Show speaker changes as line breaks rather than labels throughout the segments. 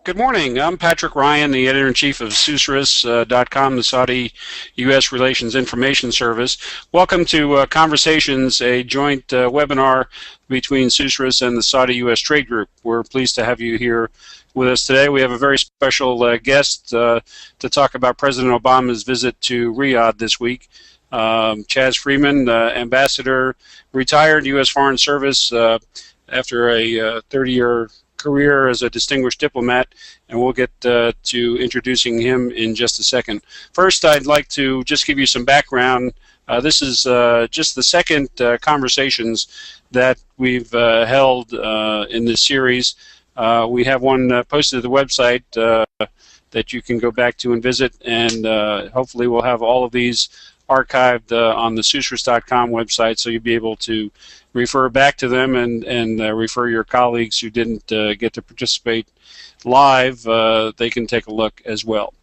Good morning. I'm Patrick Ryan, the editor-in-chief of SUSRIS.com, the Saudi-U.S. Relations Information Service. Welcome to Conversations, a joint webinar between SUSRIS and the Saudi-U.S. Trade Group. We're pleased to have you here with us today. We have a very special guest to talk about President Obama's visit to Riyadh this week. Chas Freeman, ambassador, retired U.S. Foreign Service after a 30-year career as a distinguished diplomat, and we'll get to introducing him in just a second. First, I'd like to just give you some background. This is just the second conversations that we've held in this series. We have one posted to the website that you can go back to and visit, and hopefully we'll have all of these archived on the SUSRIS.com website, so you'll be able to refer back to them and refer your colleagues who didn't get to participate live. They can take a look as well.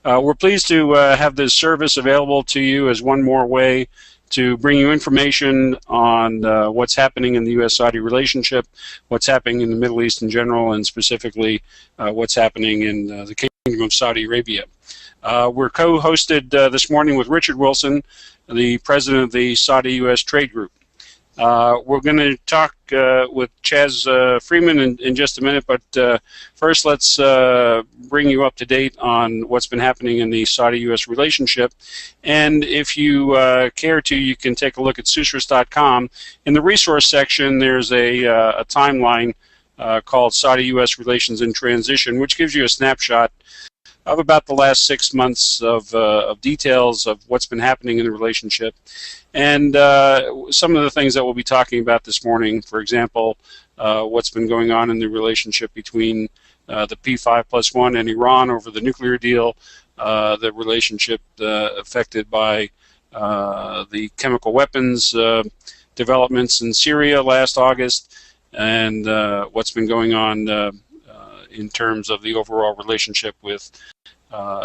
We're pleased to have this service available to you as one more way to bring you information on what's happening in the U.S.-Saudi relationship, what's happening in the Middle East in general, and specifically what's happening in the Kingdom of Saudi Arabia. We're co-hosted this morning with Richard Wilson, the president of the Saudi-U.S. Trade Group. We're going to talk with Chas Freeman in just a minute, but first let's bring you up to date on what's been happening in the Saudi-U.S. relationship. And if you care to, you can take a look at SUSRIS.com. In the resource section, there's a timeline called Saudi-U.S. Relations in Transition, which gives you a snapshot of about the last 6 months of details of what's been happening in the relationship. And some of the things that we'll be talking about this morning, for example, what's been going on in the relationship between the P5+1 and Iran over the nuclear deal, the relationship affected by the chemical weapons developments in Syria last August, and what's been going on in terms of the overall relationship with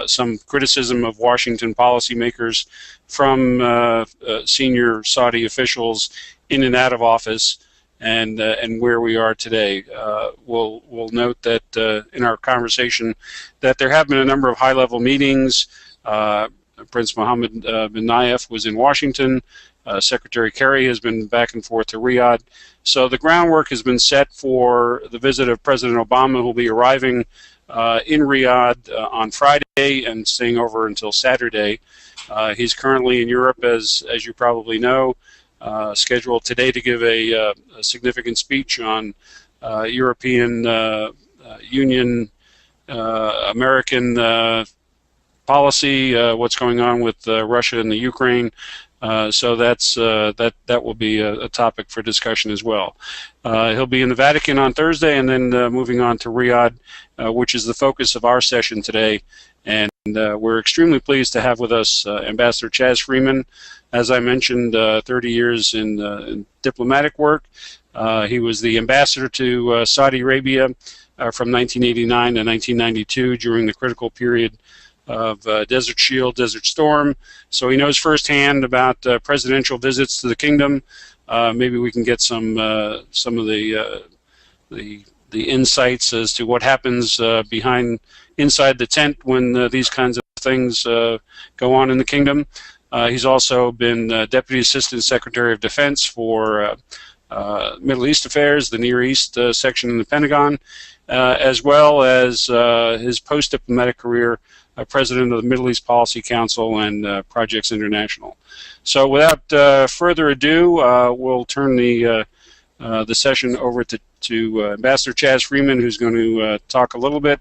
some criticism of Washington policymakers from senior Saudi officials in and out of office, and where we are today. We'll note that in our conversation that there have been a number of high-level meetings. Prince Mohammed bin Nayef was in Washington. Secretary Kerry has been back and forth to Riyadh. So the groundwork has been set for the visit of President Obama, who will be arriving in Riyadh on Friday and staying over until Saturday. He's currently in Europe, as you probably know, scheduled today to give a significant speech on European Union American policy, what's going on with Russia and the Ukraine. So that will be a topic for discussion as well. He'll be in the Vatican on Thursday, and then moving on to Riyadh, which is the focus of our session today. And we're extremely pleased to have with us Ambassador Chas Freeman. As I mentioned, 30 years in diplomatic work. He was the ambassador to Saudi Arabia from 1989 to 1992 during the critical period of Desert Shield, Desert Storm. So he knows firsthand about presidential visits to the kingdom. Maybe we can get some of the insights as to what happens inside the tent when these kinds of things go on in the kingdom. He's also been Deputy Assistant Secretary of Defense for Middle East Affairs, the Near East section in the Pentagon, as well as his post-diplomatic career, President of the Middle East Policy Council and Projects International. So without further ado, we'll turn the session over to Ambassador Chas Freeman, who's going to talk a little bit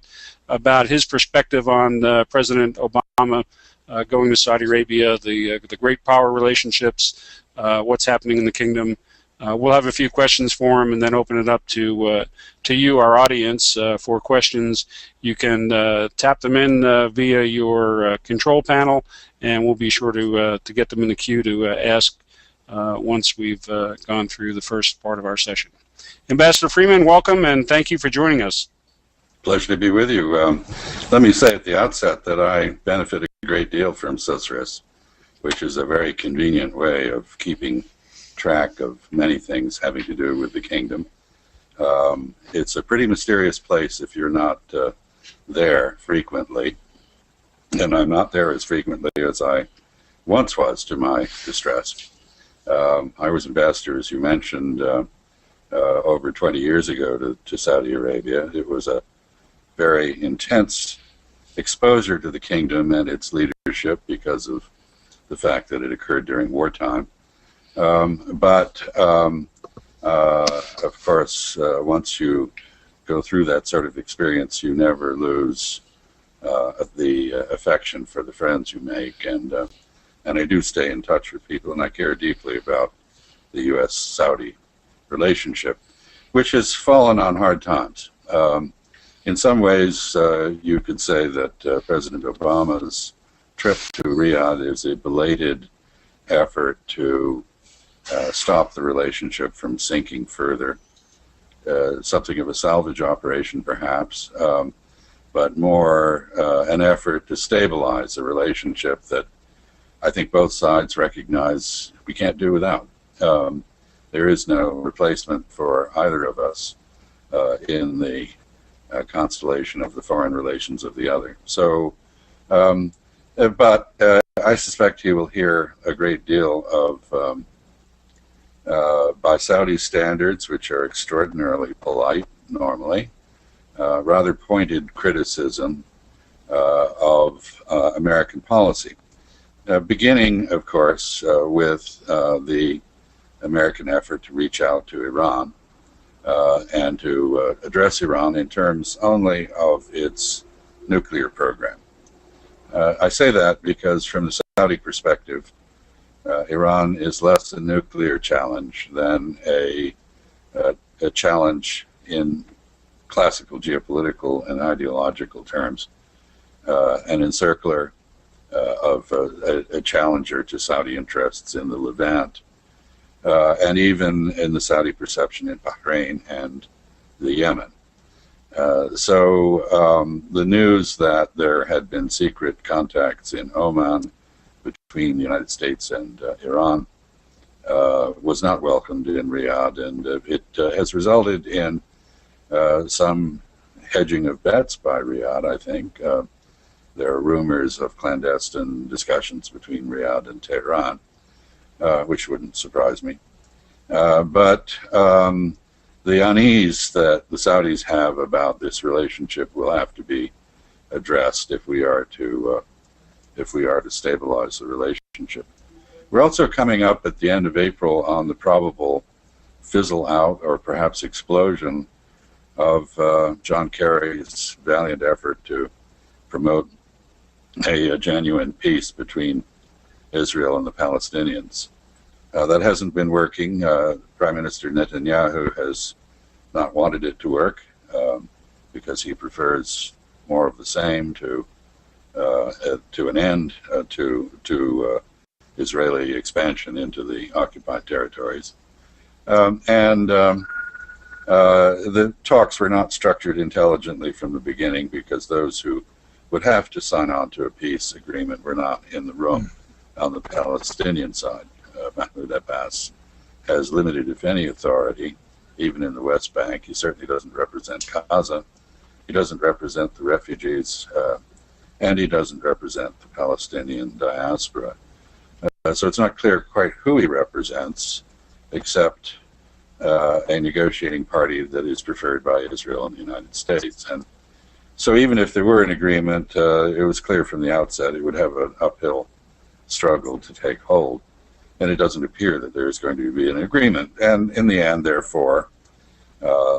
about his perspective on President Obama going to Saudi Arabia, the great power relationships, what's happening in the kingdom. We'll have a few questions for him and then open it up to you, our audience, for questions. You can tap them in via your control panel, and we'll be sure to get them in the queue to ask once we've gone through the first part of our session. Ambassador Freeman, welcome, and thank you for joining us.
Pleasure to be with you. Let me say at the outset that I benefit a great deal from SUSRIS, which is a very convenient way of keeping track of many things having to do with the kingdom. It's a pretty mysterious place if you're not there frequently, and I'm not there as frequently as I once was, to my distress. I was ambassador, as you mentioned, over 20 years ago to Saudi Arabia. It was a very intense exposure to the kingdom and its leadership because of the fact that it occurred during wartime. But of course, once you go through that sort of experience, you never lose the affection for the friends you make, and I do stay in touch with people, and I care deeply about the U.S.-Saudi relationship, which has fallen on hard times. In some ways, you could say that President Obama's trip to Riyadh is a belated effort to stop the relationship from sinking further. Something of a salvage operation, perhaps, but more an effort to stabilize a relationship that I think both sides recognize we can't do without. There is no replacement for either of us in the constellation of the foreign relations of the other. So, but I suspect he will hear a great deal of, by Saudi standards, which are extraordinarily polite normally, rather pointed criticism of American policy. Beginning, of course, with the American effort to reach out to Iran and to address Iran in terms only of its nuclear program. I say that because from the Saudi perspective, Iran is less a nuclear challenge than a challenge in classical geopolitical and ideological terms, an encircler of a challenger to Saudi interests in the Levant, and even in the Saudi perception in Bahrain and the Yemen. So the news that there had been secret contacts in Oman between the United States and Iran was not welcomed in Riyadh, and it has resulted in some hedging of bets by Riyadh, I think. There are rumors of clandestine discussions between Riyadh and Tehran, which wouldn't surprise me. But the unease that the Saudis have about this relationship will have to be addressed if we are to stabilize the relationship. We're also coming up at the end of April on the probable fizzle out or perhaps explosion of John Kerry's valiant effort to promote a genuine peace between Israel and the Palestinians. That hasn't been working. Prime Minister Netanyahu has not wanted it to work because he prefers more of the same to an end to Israeli expansion into the occupied territories. The talks were not structured intelligently from the beginning because those who would have to sign on to a peace agreement were not in the room on the Palestinian side. Mahmoud Abbas has limited, if any, authority, even in the West Bank. He certainly doesn't represent Gaza. He doesn't represent the refugees, and he doesn't represent the Palestinian diaspora. So it's not clear quite who he represents, except a negotiating party that is preferred by Israel and the United States. And so even if there were an agreement, it was clear from the outset it would have an uphill struggle to take hold. And it doesn't appear that there is going to be an agreement. And in the end, therefore,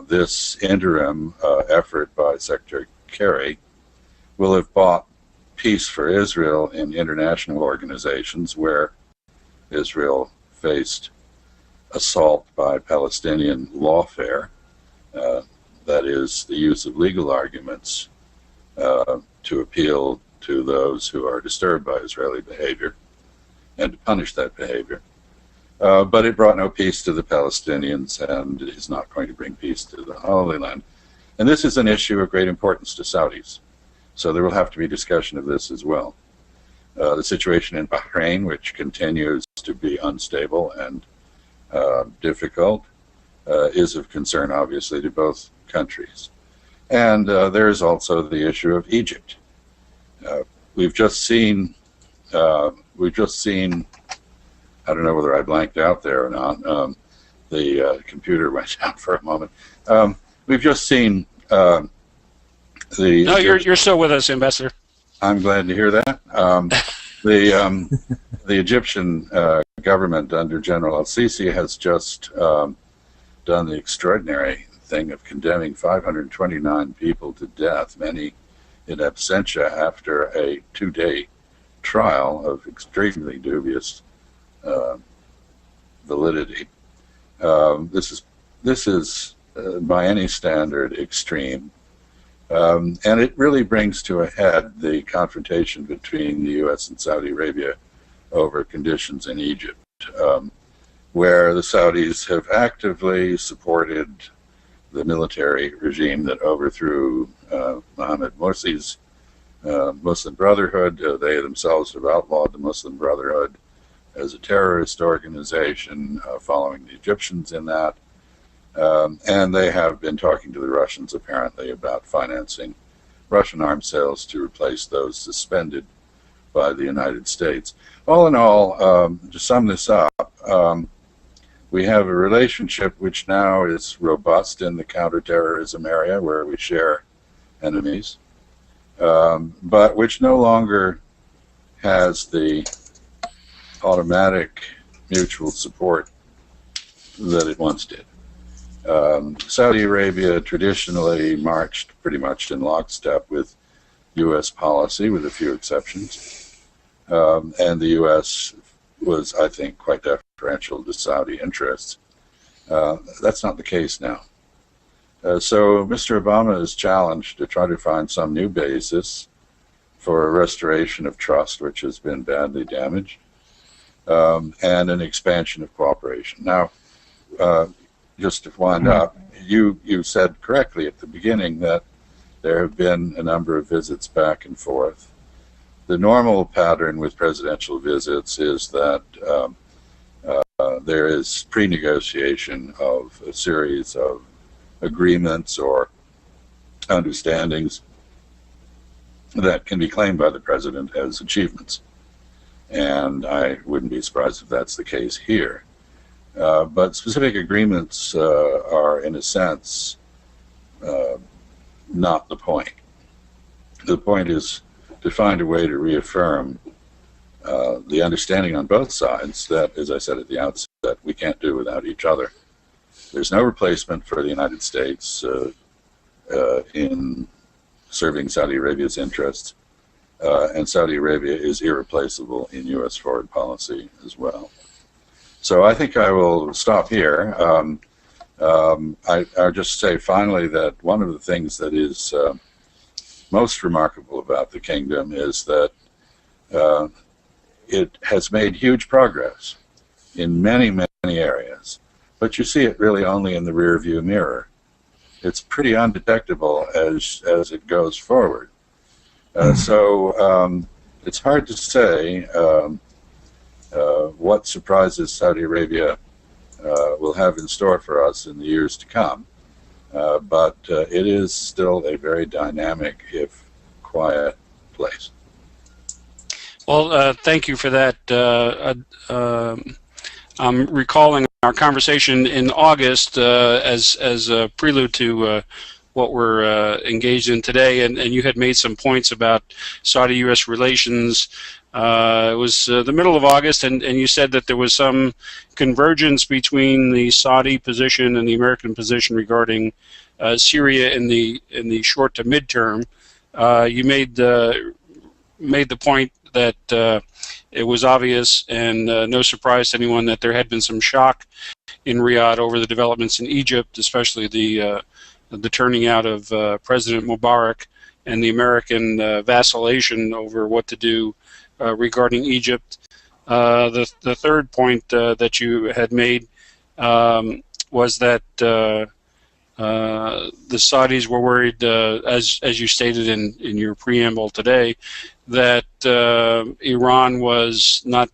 this interim effort by Secretary Kerry will have bought peace for Israel in international organizations where Israel faced assault by Palestinian lawfare, that is, the use of legal arguments to appeal to those who are disturbed by Israeli behavior and to punish that behavior. But it brought no peace to the Palestinians, and it is not going to bring peace to the Holy Land. And this is an issue of great importance to Saudis. So there will have to be discussion of this as well. The situation in Bahrain, which continues to be unstable and difficult, is of concern, obviously, to both countries. And there's also the issue of Egypt. We've just seen, I don't know whether I blanked out there or not. The computer went down for a moment. We've just seen the...
No, you're still with us, Ambassador.
I'm glad to hear that. The Egyptian government under General al-Sisi has just done the extraordinary thing of condemning 529 people to death, many in absentia, after a 2-day trial of extremely dubious validity. This is by any standard extreme, and it really brings to a head the confrontation between the U.S. and Saudi Arabia over conditions in Egypt, where the Saudis have actively supported the military regime that overthrew Mohammed Morsi's Muslim Brotherhood. They themselves have outlawed the Muslim Brotherhood as a terrorist organization, following the Egyptians in that. And they have been talking to the Russians, apparently, about financing Russian arms sales to replace those suspended by the United States. All in all, to sum this up, we have a relationship which now is robust in the counterterrorism area, where we share enemies, but which no longer has the automatic mutual support that it once did. Saudi Arabia traditionally marched pretty much in lockstep with U.S. policy, with a few exceptions, and the U.S. was, I think, quite deferential to Saudi interests. That's not the case now. So Mr. Obama is challenged to try to find some new basis for a restoration of trust, which has been badly damaged, and an expansion of cooperation. Now, just to wind up, you said correctly at the beginning that there have been a number of visits back and forth. The normal pattern with presidential visits is that there is pre-negotiation of a series of agreements or understandings that can be claimed by the president as achievements. And I wouldn't be surprised if that's the case here. But specific agreements are, in a sense, not the point. The point is to find a way to reaffirm the understanding on both sides that, as I said at the outset, we can't do without each other. There's no replacement for the United States in serving Saudi Arabia's interests, and Saudi Arabia is irreplaceable in U.S. foreign policy as well. So I think I will stop here. I'll just say finally that one of the things that is most remarkable about the kingdom is that it has made huge progress in many, many areas, but you see it really only in the rear view mirror. It's pretty undetectable as it goes forward. So it's hard to say what surprises Saudi Arabia will have in store for us in the years to come. But it is still a very dynamic, if quiet, place.
Well, thank you for that. I'm recalling our conversation in August as a prelude to what we're engaged in today, and you had made some points about Saudi-U.S. relations. It was the middle of August, and you said that there was some convergence between the Saudi position and the American position regarding Syria in the short to midterm. You made the point that it was obvious and no surprise to anyone that there had been some shock in Riyadh over the developments in Egypt, especially the turning out of President Mubarak and the American vacillation over what to do regarding Egypt. The third point that you had made was that the Saudis were worried, as you stated in your preamble today, that Iran was not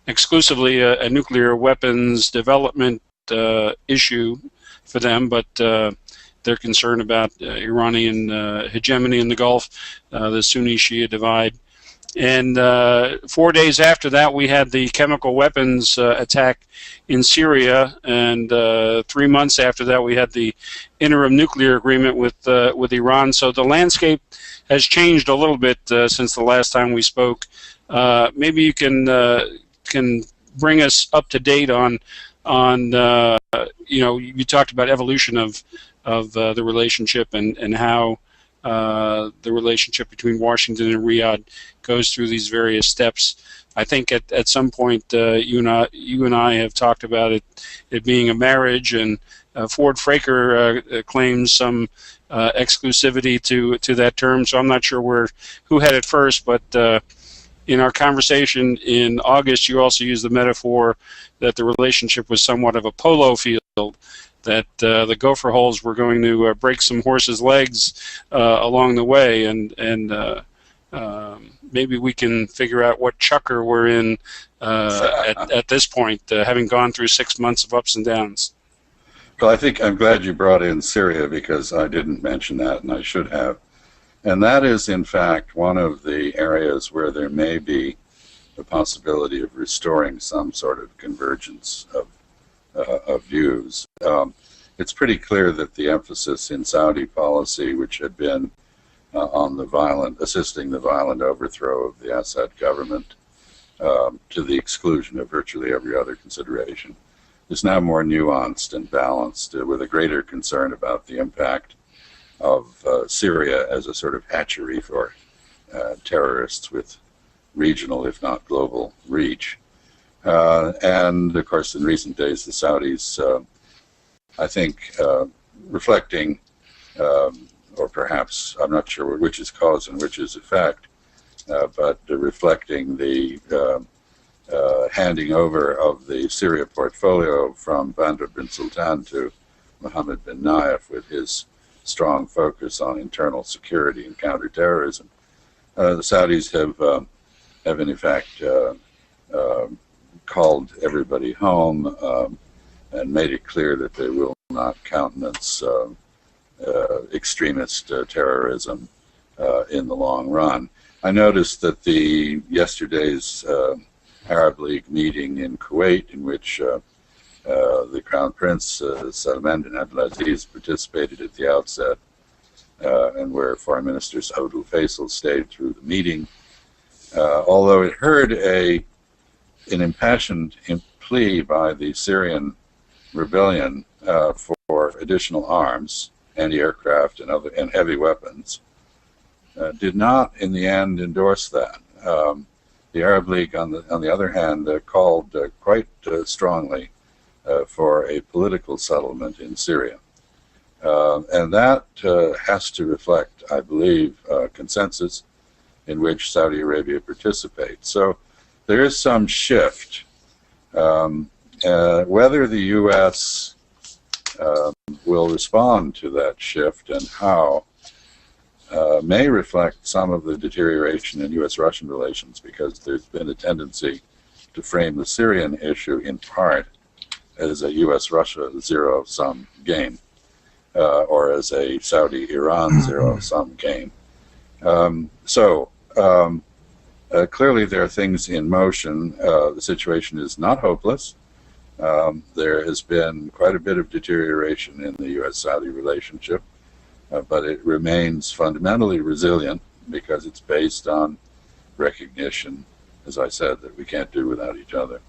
exclusively a nuclear weapons development issue for them, but their concern about Iranian hegemony in the Gulf, the Sunni-Shia divide. And 4 days after that, we had the chemical weapons attack in Syria, and 3 months after that, we had the interim nuclear agreement with Iran. So the landscape has changed a little bit since the last time we spoke. Maybe you can bring us up to date on you talked about evolution of the relationship and how the relationship between Washington and Riyadh goes through these various steps. I think at some point you and I have talked about it being a marriage, and Ford Fraker claims some exclusivity to that term. So I'm not sure who had it first, but in our conversation in August, you also used the metaphor that the relationship was somewhat of a polo field, that the gopher holes were going to break some horses' legs along the way, and maybe we can figure out what chukker we're in at this point, having gone through 6 months of ups and downs.
Well, I think I'm glad you brought in Syria, because I didn't mention that, and I should have. And that is, in fact, one of the areas where there may be the possibility of restoring some sort of convergence of views. It's pretty clear that the emphasis in Saudi policy, which had been on assisting the violent overthrow of the Assad government to the exclusion of virtually every other consideration, is now more nuanced and balanced, with a greater concern about the impact of Syria as a sort of hatchery for terrorists with regional, if not global, reach. And, of course, in recent days, the Saudis, I think, reflecting, or perhaps, I'm not sure which is cause and which is effect, but reflecting the handing over of the Syria portfolio from Bandar bin Sultan to Mohammed bin Nayef, with his strong focus on internal security and counterterrorism. The Saudis have in fact called everybody home and made it clear that they will not countenance extremist terrorism in the long run. I noticed that yesterday's Arab League meeting in Kuwait, in which the Crown Prince Salman bin Abdulaziz participated at the outset, and where Foreign Minister Saud stayed through the meeting, although it heard an impassioned plea by the Syrian rebellion for additional arms, anti-aircraft and heavy weapons, did not in the end endorse that. The Arab League, on the other hand, called quite strongly for a political settlement in Syria. And that has to reflect, I believe, consensus in which Saudi Arabia participates. So there is some shift. Whether the U.S. will respond to that shift and how may reflect some of the deterioration in U.S.-Russian relations, because there's been a tendency to frame the Syrian issue in part as a U.S.-Russia zero-sum game, or as a Saudi-Iran zero-sum game. Clearly there are things in motion. The situation is not hopeless. There has been quite a bit of deterioration in the U.S.-Saudi relationship, but it remains fundamentally resilient because it's based on recognition, as I said, that we can't do without each other.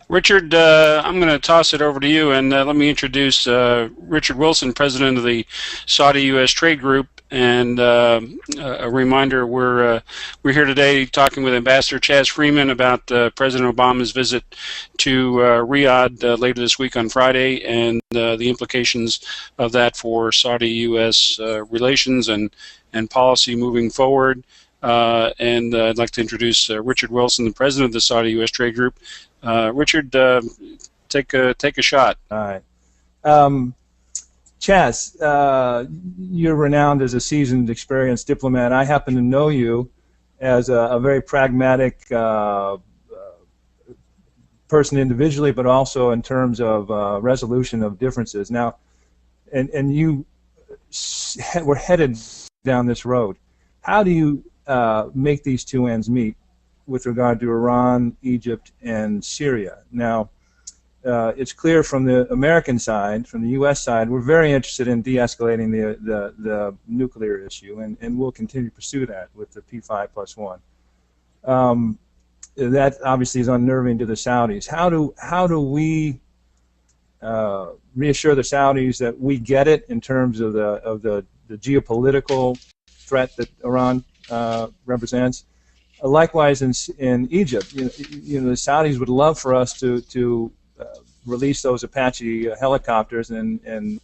Richard, I'm going to toss it over to you, and let me introduce Richard Wilson, president of the Saudi-U.S. Trade Group. And a reminder, we're here today talking with Ambassador Chas Freeman about President Obama's visit to Riyadh later this week on Friday, and the implications of that for Saudi-U.S. relations and policy moving forward. And I'd like to introduce Richard Wilson, the president of the Saudi-U.S. Trade Group. Richard, take a shot.
All right. Chas, you're renowned as a seasoned, experienced diplomat. I happen to know you as a very pragmatic person individually, but also in terms of resolution of differences. Now, and you were headed down this road. How do you make these two ends meet with regard to Iran, Egypt, and Syria? Now, it's clear from the American side, from the U.S. side, we're very interested in de-escalating the nuclear issue, and we'll continue to pursue that with the P5+1. That obviously is unnerving to the Saudis. How do we reassure the Saudis that we get it in terms of the geopolitical threat that Iran represents? Likewise, in Egypt, the Saudis would love for us to release those Apache helicopters and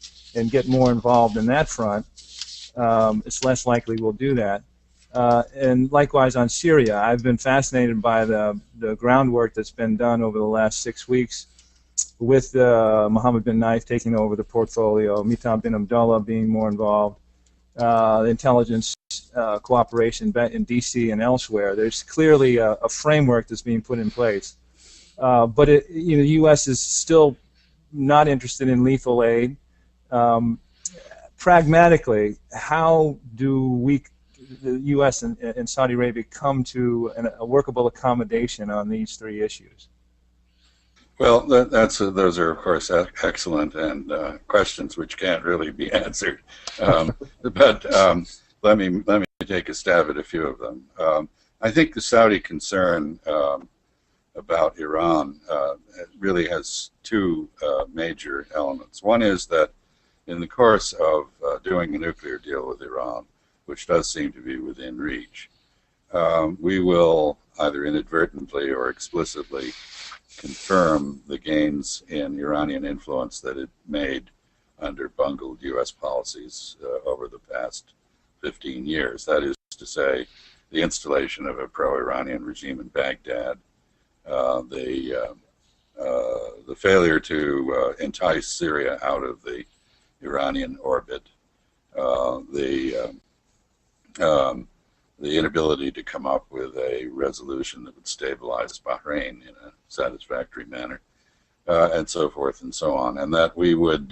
get more involved in that front. It's less likely we'll do that. And likewise on Syria, I've been fascinated by the groundwork that's been done over the last 6 weeks with Mohammed bin Naif taking over the portfolio, Mitab bin Abdullah being more involved, intelligence cooperation in D.C. and elsewhere. There's clearly a framework that's being put in place. But the U.S. is still not interested in lethal aid. Pragmatically, how do the U.S. and Saudi Arabia come to a workable accommodation on these three issues?
Well, those are, of course, excellent and questions which can't really be answered. But let me take a stab at a few of them. I think the Saudi concern about Iran really has two major elements. One is that in the course of doing a nuclear deal with Iran, which does seem to be within reach, we will either inadvertently or explicitly confirm the gains in Iranian influence that it made under bungled U.S. policies over the past 15 years. That is to say, the installation of a pro-Iranian regime in Baghdad, the failure to entice Syria out of the Iranian orbit, the inability to come up with a resolution that would stabilize Bahrain in a satisfactory manner, and so forth and so on, and that we would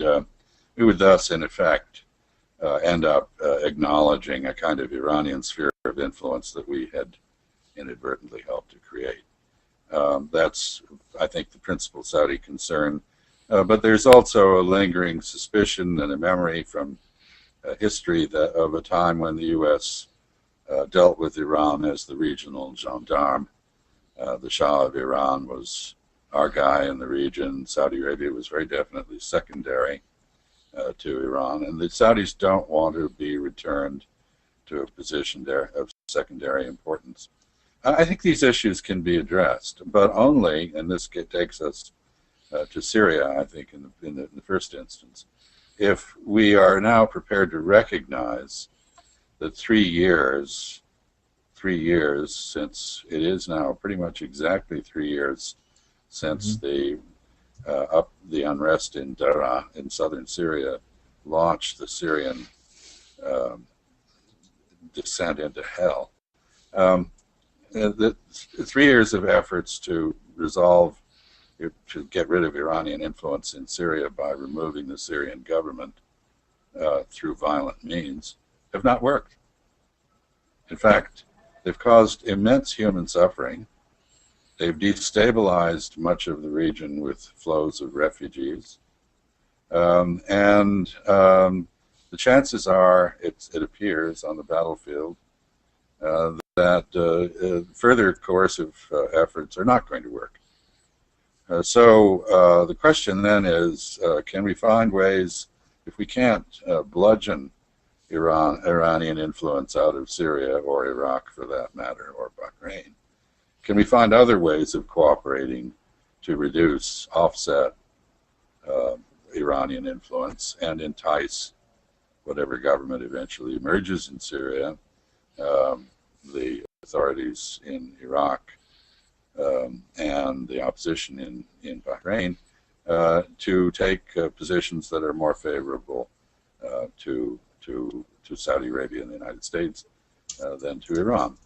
thus, in effect, end up acknowledging a kind of Iranian sphere of influence that we had inadvertently helped to create. That's, I think, the principal Saudi concern. But there's also a lingering suspicion and a memory from history of a time when the U.S. Dealt with Iran as the regional gendarme. The Shah of Iran was our guy in the region. Saudi Arabia was very definitely secondary to Iran. And the Saudis don't want to be returned to a position there of secondary importance. I think these issues can be addressed, but only, and this takes us to Syria, I think, in the first instance, if we are now prepared to recognize that 3 years since it is now pretty much exactly 3 years since the unrest in Daraa in southern Syria launched the Syrian descent into hell. The 3 years of efforts to get rid of Iranian influence in Syria by removing the Syrian government through violent means have not worked. In fact, they've caused immense human suffering. They've destabilized much of the region with flows of refugees. And the chances are, it appears on the battlefield, that further coercive efforts are not going to work. So the question then is, can we find ways, if we can't bludgeon Iranian influence out of Syria or Iraq for that matter, or Bahrain, can we find other ways of cooperating to reduce, offset Iranian influence and entice whatever government eventually emerges in Syria, the authorities in Iraq, and the opposition in Bahrain to take positions that are more favorable to Saudi Arabia and the United States than to Iran.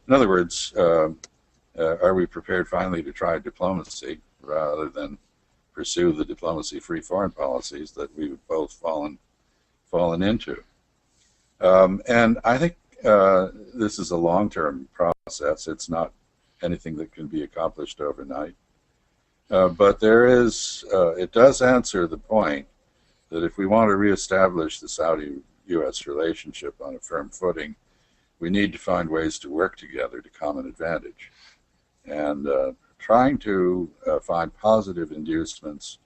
In other words, are we prepared finally to try diplomacy rather than pursue the diplomacy-free foreign policies that we've both fallen fallen into. And I think this is a long-term process. It's not anything that can be accomplished overnight. But there is, it does answer the point that if we want to reestablish the Saudi-U.S. relationship on a firm footing, we need to find ways to work together to common advantage. And trying to find positive inducements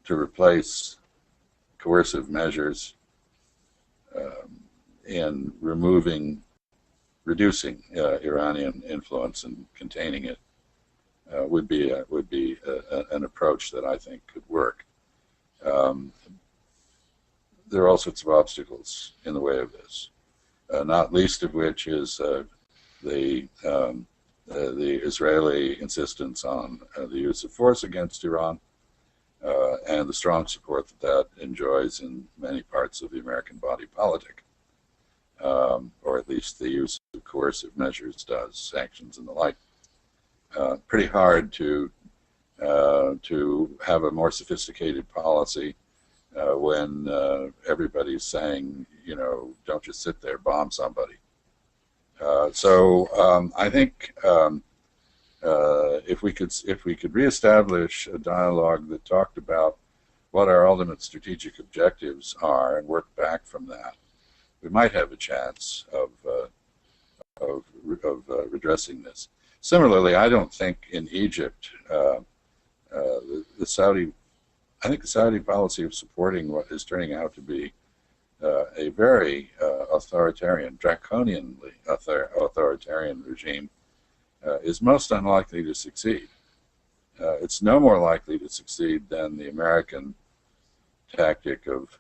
to replace coercive measures in reducing Iranian influence and containing it would be an approach that I think could work. There are all sorts of obstacles in the way of this, not least of which is the Israeli insistence on the use of force against Iran, and the strong support that enjoys in many parts of the American body politic, or at least the use of coercive measures does, sanctions and the like. Pretty hard to have a more sophisticated policy when everybody's saying, you know, don't just sit there, bomb somebody. So I think if we could reestablish a dialogue that talked about what our ultimate strategic objectives are and work back from that, we might have a chance of redressing this. Similarly, I don't think in Egypt I think the Saudi policy of supporting what is turning out to be a very authoritarian, draconianly authoritarian regime is most unlikely to succeed. It's no more likely to succeed than the American tactic of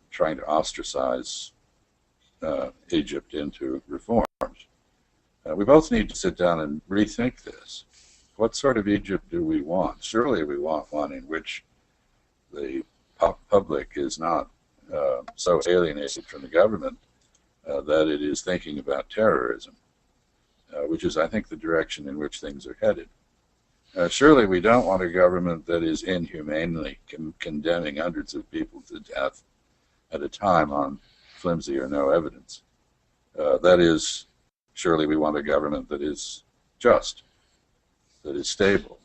trying to ostracize Egypt into reforms. We both need to sit down and rethink this. What sort of Egypt do we want? Surely we want one in which the public is not so alienated from the government that it is thinking about terrorism, which is, I think, the direction in which things are headed. Surely we don't want a government that is inhumanely condemning hundreds of people to death at a time on flimsy or no evidence. That is, surely we want a government that is just, that is stable.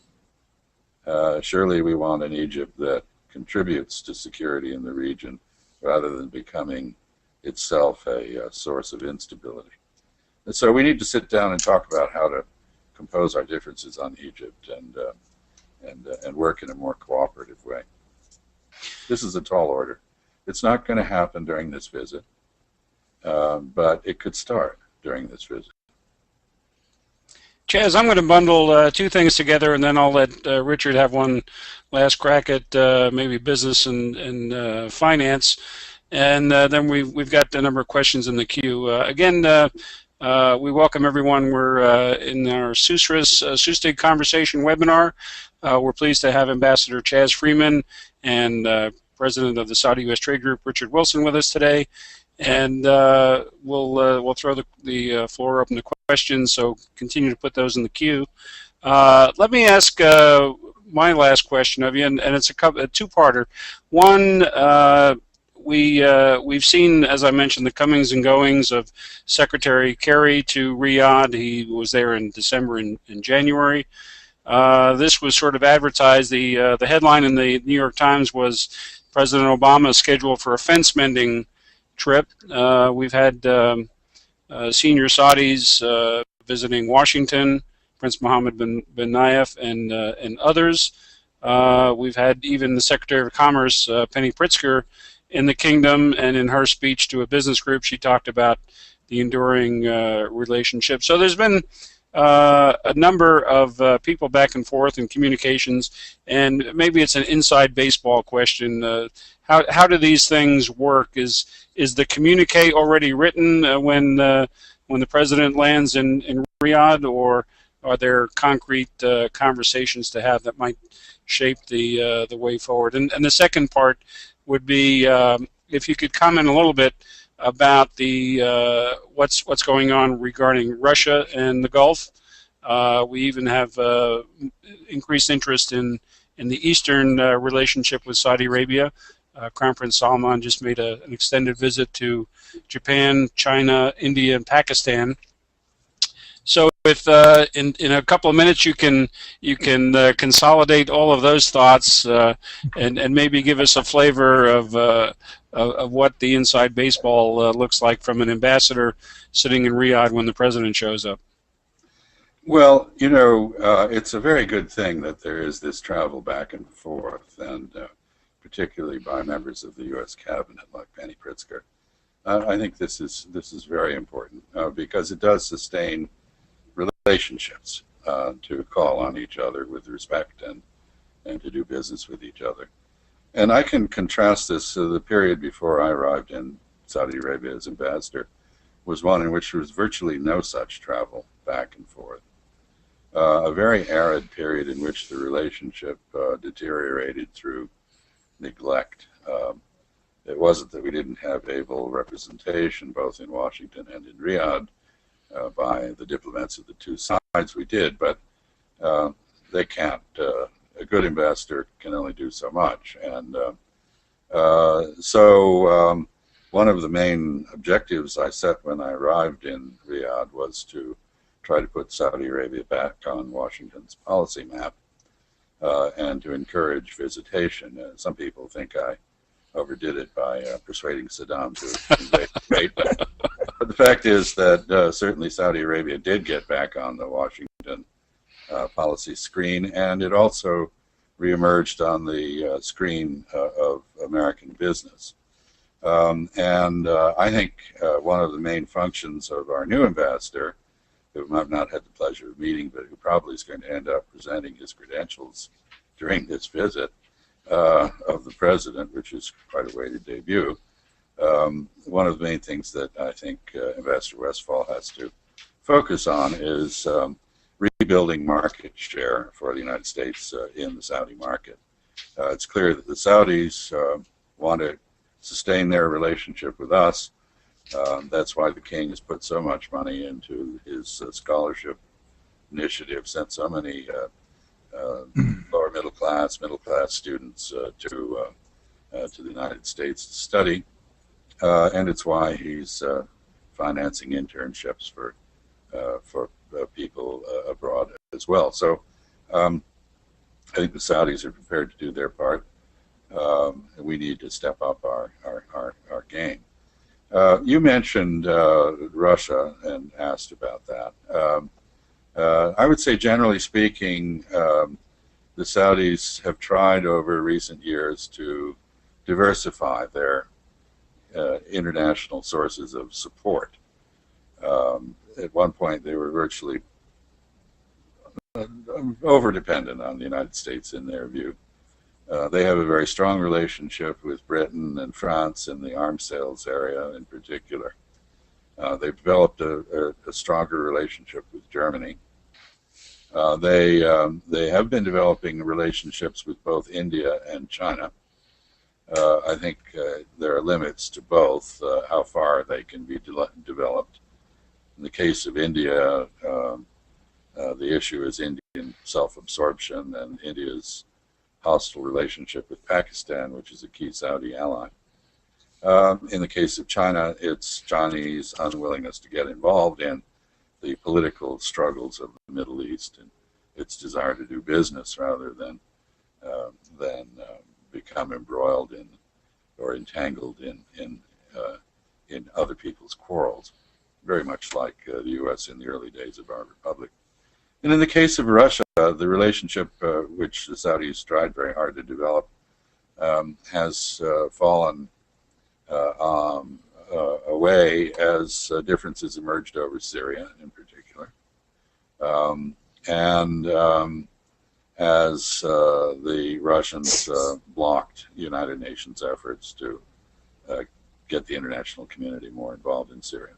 Surely we want an Egypt that contributes to security in the region rather than becoming itself a source of instability. And so we need to sit down and talk about how to compose our differences on Egypt and work in a more cooperative way. This is a tall order. It's not going to happen during this visit, but it could start during this visit.
Chas, I'm going to bundle two things together, and then I'll let Richard have one last crack at maybe business and finance, and then we've got a number of questions in the queue. Again, we welcome everyone. We're in our SUSRIS Conversation webinar. We're pleased to have Ambassador Chas Freeman and President of the Saudi U.S. Trade Group, Richard Wilson, with us today. And we'll throw the floor open to questions, so continue to put those in the queue. Let me ask my last question of you, and it's a two-parter. One, we've seen, as I mentioned, the comings and goings of Secretary Kerry to Riyadh. He was there in December and January. This was sort of advertised. The headline in the New York Times was President Obama scheduled for a fence mending trip. We've had senior Saudis visiting Washington, Prince Mohammed bin Nayef, and others. We've had even the Secretary of Commerce, Penny Pritzker, in the kingdom, and in her speech to a business group, she talked about the enduring relationship. So there's been a number of people back and forth in communications, and maybe it's an inside baseball question. How do these things work? Is the communique already written when the president lands in Riyadh, or are there concrete conversations to have that might shape the way forward? And the second part would be if you could comment a little bit about the what's going on regarding Russia and the Gulf. We even have increased interest in the eastern relationship with Saudi Arabia. Crown Prince Salman just made an extended visit to Japan, China, India, and Pakistan. So if in a couple of minutes you can consolidate all of those thoughts and maybe give us a flavor of what the inside baseball looks like from an ambassador sitting in Riyadh when the president shows up.
Well, it's a very good thing that there is this travel back and forth, and particularly by members of the U.S. cabinet like Penny Pritzker. I think this is very important because it does sustain relationships to call on each other with respect and to do business with each other. And I can contrast this to the period before I arrived in Saudi Arabia as ambassador was one in which there was virtually no such travel back and forth. A very arid period in which the relationship deteriorated through neglect. It wasn't that we didn't have able representation both in Washington and in Riyadh by the diplomats of the two sides. We did, but they can't. A good ambassador can only do so much. And so one of the main objectives I set when I arrived in Riyadh was to try to put Saudi Arabia back on Washington's policy map and to encourage visitation. Some people think I overdid it by persuading Saddam to invade Kuwait, but the fact is that certainly Saudi Arabia did get back on the Washington policy screen, and it also reemerged on the screen of American business. And I think one of the main functions of our new ambassador, whom I've not had the pleasure of meeting, but who probably is going to end up presenting his credentials during this visit of the president, which is quite a way to debut. One of the main things that I think Ambassador Westphal has to focus on is rebuilding market share for the United States in the Saudi market. It's clear that the Saudis want to sustain their relationship with us. That's why the king has put so much money into his scholarship initiative, sent so many lower middle class students to the United States to study, and it's why he's financing internships for people abroad as well. So I think the Saudis are prepared to do their part. We need to step up our game. You mentioned Russia and asked about that. I would say, generally speaking, the Saudis have tried over recent years to diversify their international sources of support. At one point, they were virtually over-dependent on the United States in their view. They have a very strong relationship with Britain and France in the arms sales area in particular. They've developed a stronger relationship with Germany. They have been developing relationships with both India and China. I think there are limits to both, how far they can be developed. In the case of India, the issue is Indian self-absorption and India's hostile relationship with Pakistan, which is a key Saudi ally. In the case of China, it's Chinese unwillingness to get involved in the political struggles of the Middle East and its desire to do business rather than become embroiled in or entangled in other people's quarrels, very much like the U.S. in the early days of our republic. And in the case of Russia, the relationship which the Saudis tried very hard to develop has fallen away as differences emerged over Syria in particular. And as the Russians blocked United Nations efforts to get the international community more involved in Syria.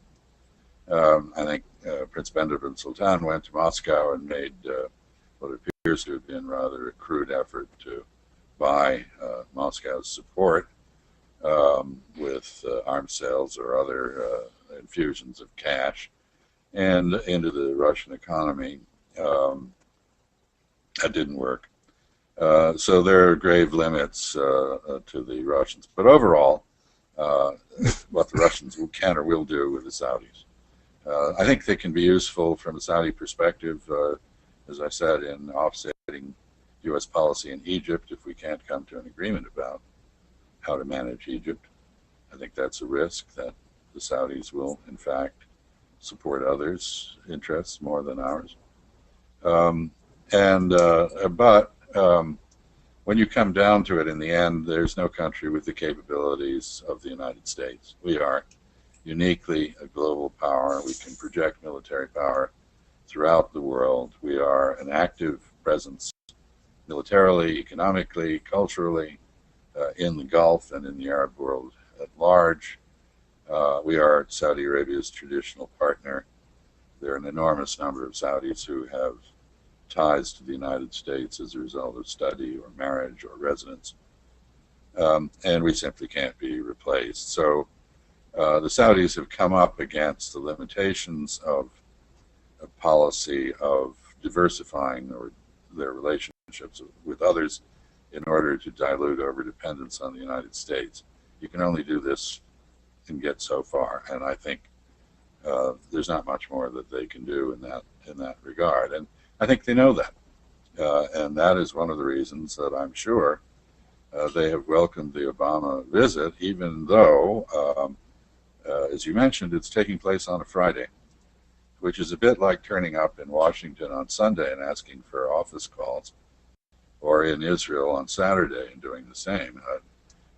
I think Prince Benjamin Sultan went to Moscow and made what appears to have been rather a crude effort to buy Moscow's support with arms sales or other infusions of cash and into the Russian economy. That didn't work. So there are grave limits to the Russians. But overall, what the Russians can or will do with the Saudis. I think they can be useful from a Saudi perspective, as I said, in offsetting U.S. policy in Egypt if we can't come to an agreement about how to manage Egypt. I think that's a risk that the Saudis will, in fact, support others' interests more than ours. But when you come down to it, in the end, there's no country with the capabilities of the United States. We are uniquely a global power. We can project military power throughout the world. We are an active presence militarily, economically, culturally, in the Gulf and in the Arab world at large. We are Saudi Arabia's traditional partner. There are an enormous number of Saudis who have ties to the United States as a result of study or marriage or residence. And we simply can't be replaced. So the Saudis have come up against the limitations of a policy of diversifying their relationships with others in order to dilute over dependence on the United States. You can only do this and get so far, and I think there's not much more that they can do in that regard. And I think they know that, and that is one of the reasons that I'm sure they have welcomed the Obama visit, even though, as you mentioned, it's taking place on a Friday, which is a bit like turning up in Washington on Sunday and asking for office calls, or in Israel on Saturday and doing the same.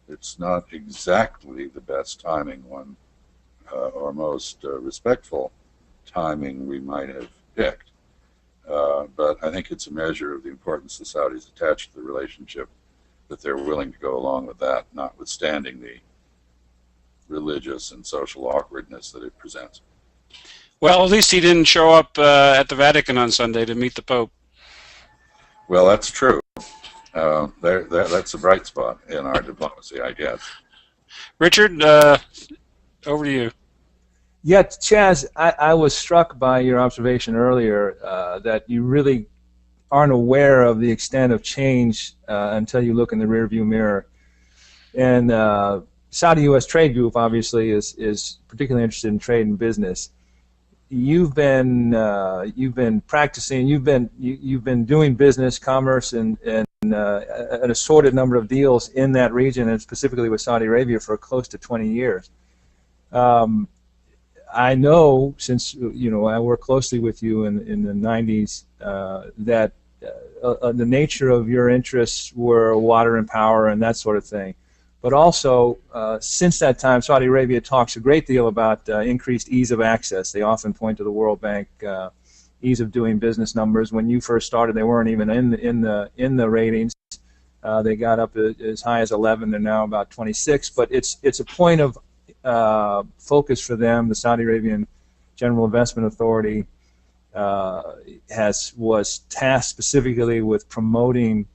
It's not exactly the best timing or most respectful timing we might have picked. But I think it's a measure of the importance the Saudis attach to the relationship, that they're willing to go along with that, notwithstanding the religious and social awkwardness that it presents.
Well, at least he didn't show up at the Vatican on Sunday to meet the Pope.
Well, that's true. That's a bright spot in our diplomacy, I guess.
Richard, over to you.
Yeah, Chas, I was struck by your observation earlier that you really aren't aware of the extent of change until you look in the rearview mirror. And Saudi-U.S. Trade Group obviously is particularly interested in trade and business. You've been practicing. You've been doing business, commerce, and an assorted number of deals in that region, and specifically with Saudi Arabia, for close to 20 years. I know, since I worked closely with you in the 90s, that the nature of your interests were water and power and that sort of thing. But also, since that time, Saudi Arabia talks a great deal about increased ease of access. They often point to the World Bank ease of doing business numbers. When you first started, they weren't even in the ratings. They got up as high as 11. They're now about 26. But it's a point of focus for them. The Saudi Arabian General Investment Authority was tasked specifically with promoting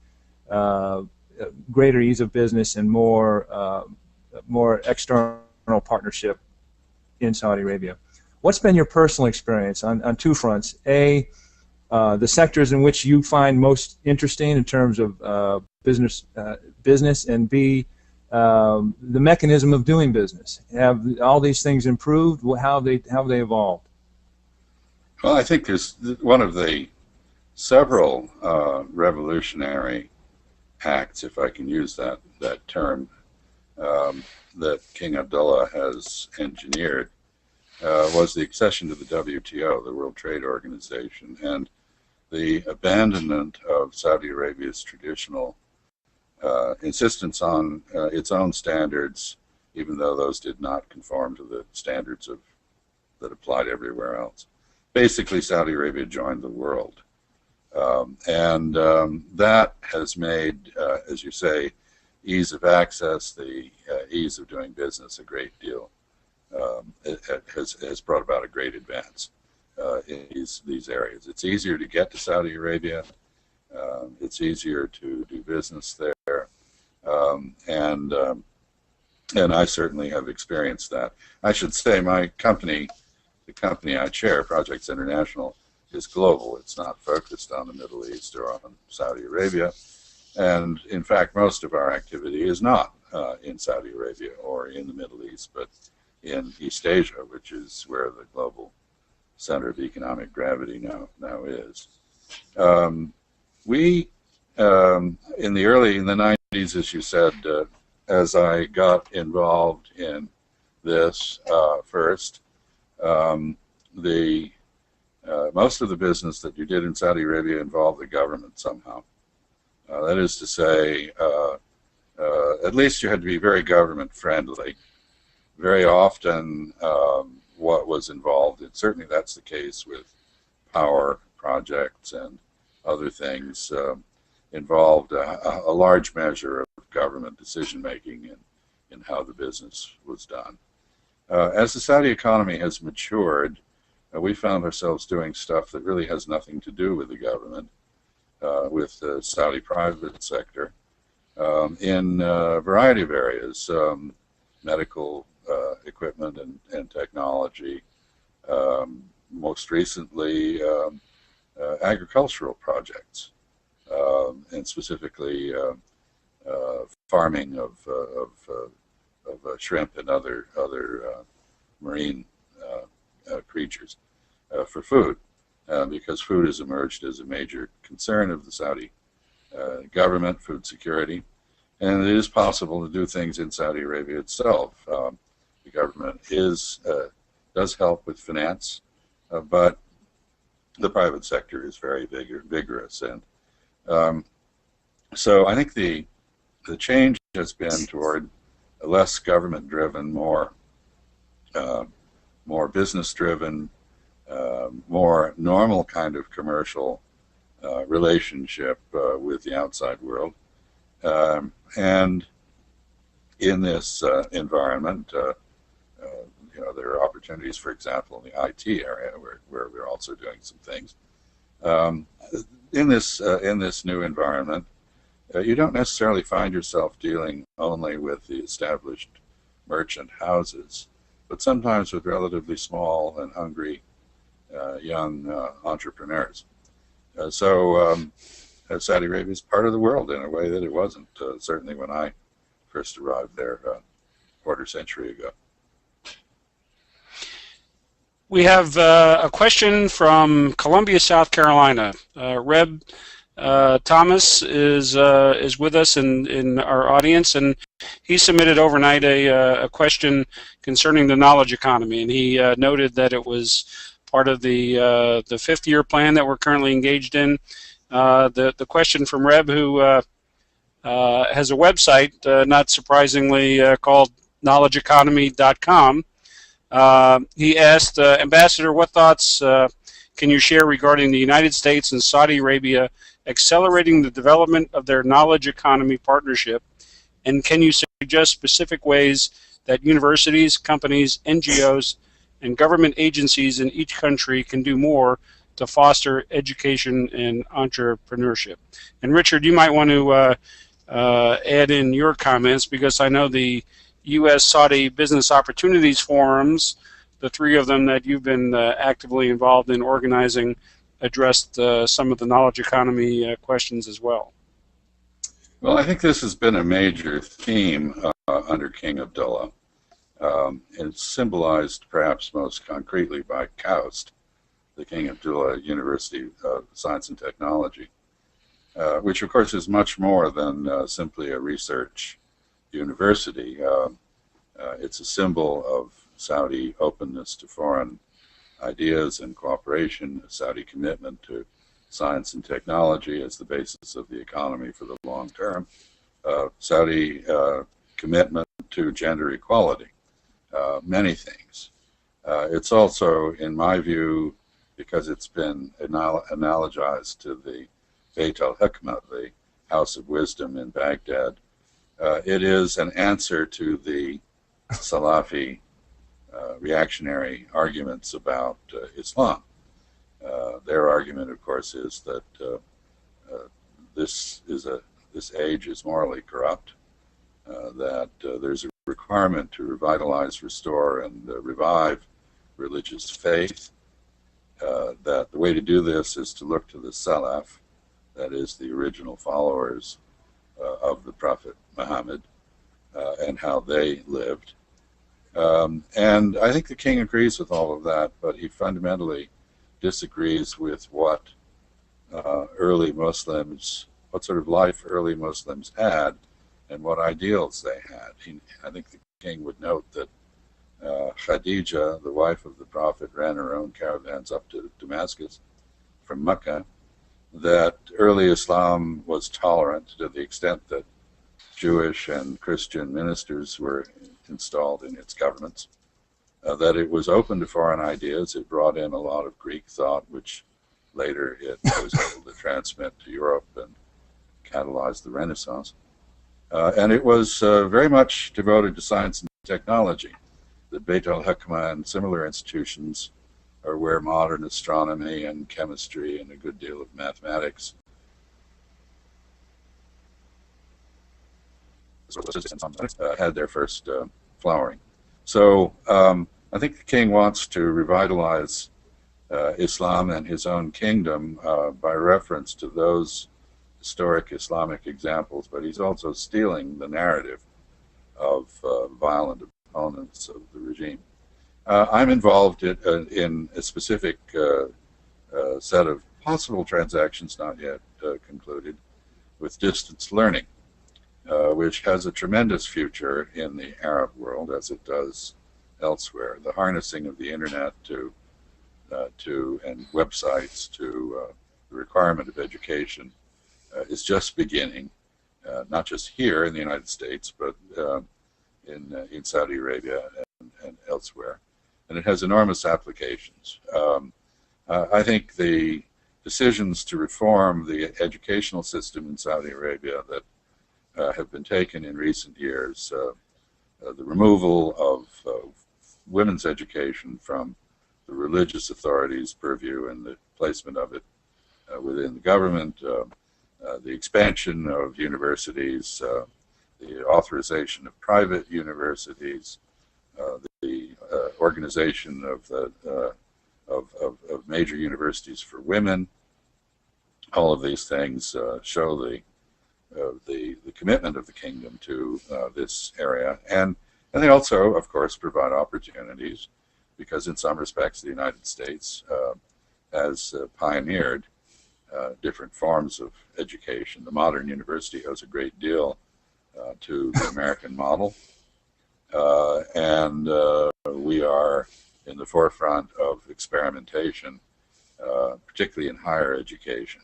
greater ease of business and more external partnership in Saudi Arabia. What's been your personal experience on two fronts? A, the sectors in which you find most interesting in terms of business, and B, the mechanism of doing business. Have all these things improved? How have they evolved?
Well, I think there's one of the several revolutionary acts, if I can use that term, that King Abdullah has engineered, was the accession to the WTO, the World Trade Organization, and the abandonment of Saudi Arabia's traditional insistence on its own standards, even though those did not conform to the standards that applied everywhere else. Basically, Saudi Arabia joined the world. That has made, as you say, ease of access, the ease of doing business a great deal. It has brought about a great advance in these areas. It's easier to get to Saudi Arabia. It's easier to do business there. And I certainly have experienced that. I should say my company, the company I chair, Projects International, is global. It's not focused on the Middle East or on Saudi Arabia. And in fact, most of our activity is not in Saudi Arabia or in the Middle East, but in East Asia, which is where the global center of economic gravity now is. We in the 90s, as you said, as I got involved in this first, most of the business that you did in Saudi Arabia involved the government somehow. That is to say, at least you had to be very government friendly. Very often, what was involved, and certainly that's the case with power projects and other things, involved a large measure of government decision making in how the business was done. As the Saudi economy has matured, we found ourselves doing stuff that really has nothing to do with the government, with the Saudi private sector, in a variety of areas, medical equipment and technology, most recently agricultural projects, and specifically farming of shrimp and other marine creatures for food, because food has emerged as a major concern of the Saudi government, food security, and it is possible to do things in Saudi Arabia itself. The government does help with finance, but the private sector is very vigorous, and so I think the change has been toward a less government-driven, more business-driven, more normal kind of commercial relationship with the outside world. And in this environment, there are opportunities, for example, in the IT area where we're also doing some things. In this new environment, you don't necessarily find yourself dealing only with the established merchant houses, but sometimes with relatively small and hungry young entrepreneurs. So Saudi Arabia is part of the world in a way that it wasn't, certainly when I first arrived there a quarter century ago.
We have a question from Columbia, South Carolina. Reb Thomas is with us in our audience, and he submitted overnight a question concerning the knowledge economy, and he noted that it was part of the fifth-year plan that we're currently engaged in. The question from Reb, who has a website, not surprisingly, called knowledgeeconomy.com. He asked, Ambassador, what thoughts can you share regarding the United States and Saudi Arabia accelerating the development of their knowledge economy partnership? And can you suggest specific ways that universities, companies, NGOs, and government agencies in each country can do more to foster education and entrepreneurship? And Richard, you might want to add in your comments, because I know the U.S.-Saudi Business Opportunities Forums, the three of them that you've been actively involved in organizing, addressed some of the knowledge economy questions as well.
Well, I think this has been a major theme under King Abdullah. It's symbolized perhaps most concretely by KAUST, the King Abdullah University of Science and Technology, which of course is much more than simply a research university. It's a symbol of Saudi openness to foreign ideas and cooperation, a Saudi commitment to science and technology as the basis of the economy for the long term, Saudi commitment to gender equality, many things. It's also, in my view, because it's been analogized to the Beit al-Hikmah, the House of Wisdom in Baghdad, it is an answer to the Salafi reactionary arguments about Islam. Their argument, of course, is that this age is morally corrupt, that there's a requirement to revitalize, restore, and revive religious faith, that the way to do this is to look to the Salaf, that is, the original followers of the Prophet Muhammad and how they lived. And I think the king agrees with all of that, but he fundamentally disagrees with what early Muslims, what sort of life early Muslims had and what ideals they had. I think the king would note that Khadija, the wife of the Prophet, ran her own caravans up to Damascus from Mecca, that early Islam was tolerant to the extent that Jewish and Christian ministers were installed in its governments, that it was open to foreign ideas. It brought in a lot of Greek thought, which later it was able to transmit to Europe and catalyze the Renaissance. And it was very much devoted to science and technology. The Beit al-Hikmah and similar institutions are where modern astronomy and chemistry and a good deal of mathematics had their first flowering. So I think the king wants to revitalize Islam and his own kingdom by reference to those historic Islamic examples, but he's also stealing the narrative of violent opponents of the regime. I'm involved in a specific set of possible transactions, not yet concluded, with distance learning, which has a tremendous future in the Arab world, as it does elsewhere. The harnessing of the internet to and websites to the requirement of education is just beginning, not just here in the United States, but in Saudi Arabia and elsewhere. And it has enormous applications. I think the decisions to reform the educational system in Saudi Arabia that have been taken in recent years, the removal of women's education from the religious authorities' purview and the placement of it within the government, the expansion of universities, the authorization of private universities, the organization of major universities for women. All of these things show the commitment of the kingdom to this area, and they also, of course, provide opportunities, because in some respects the United States has pioneered different forms of education. The modern university owes a great deal to the American model, and we are in the forefront of experimentation, particularly in higher education.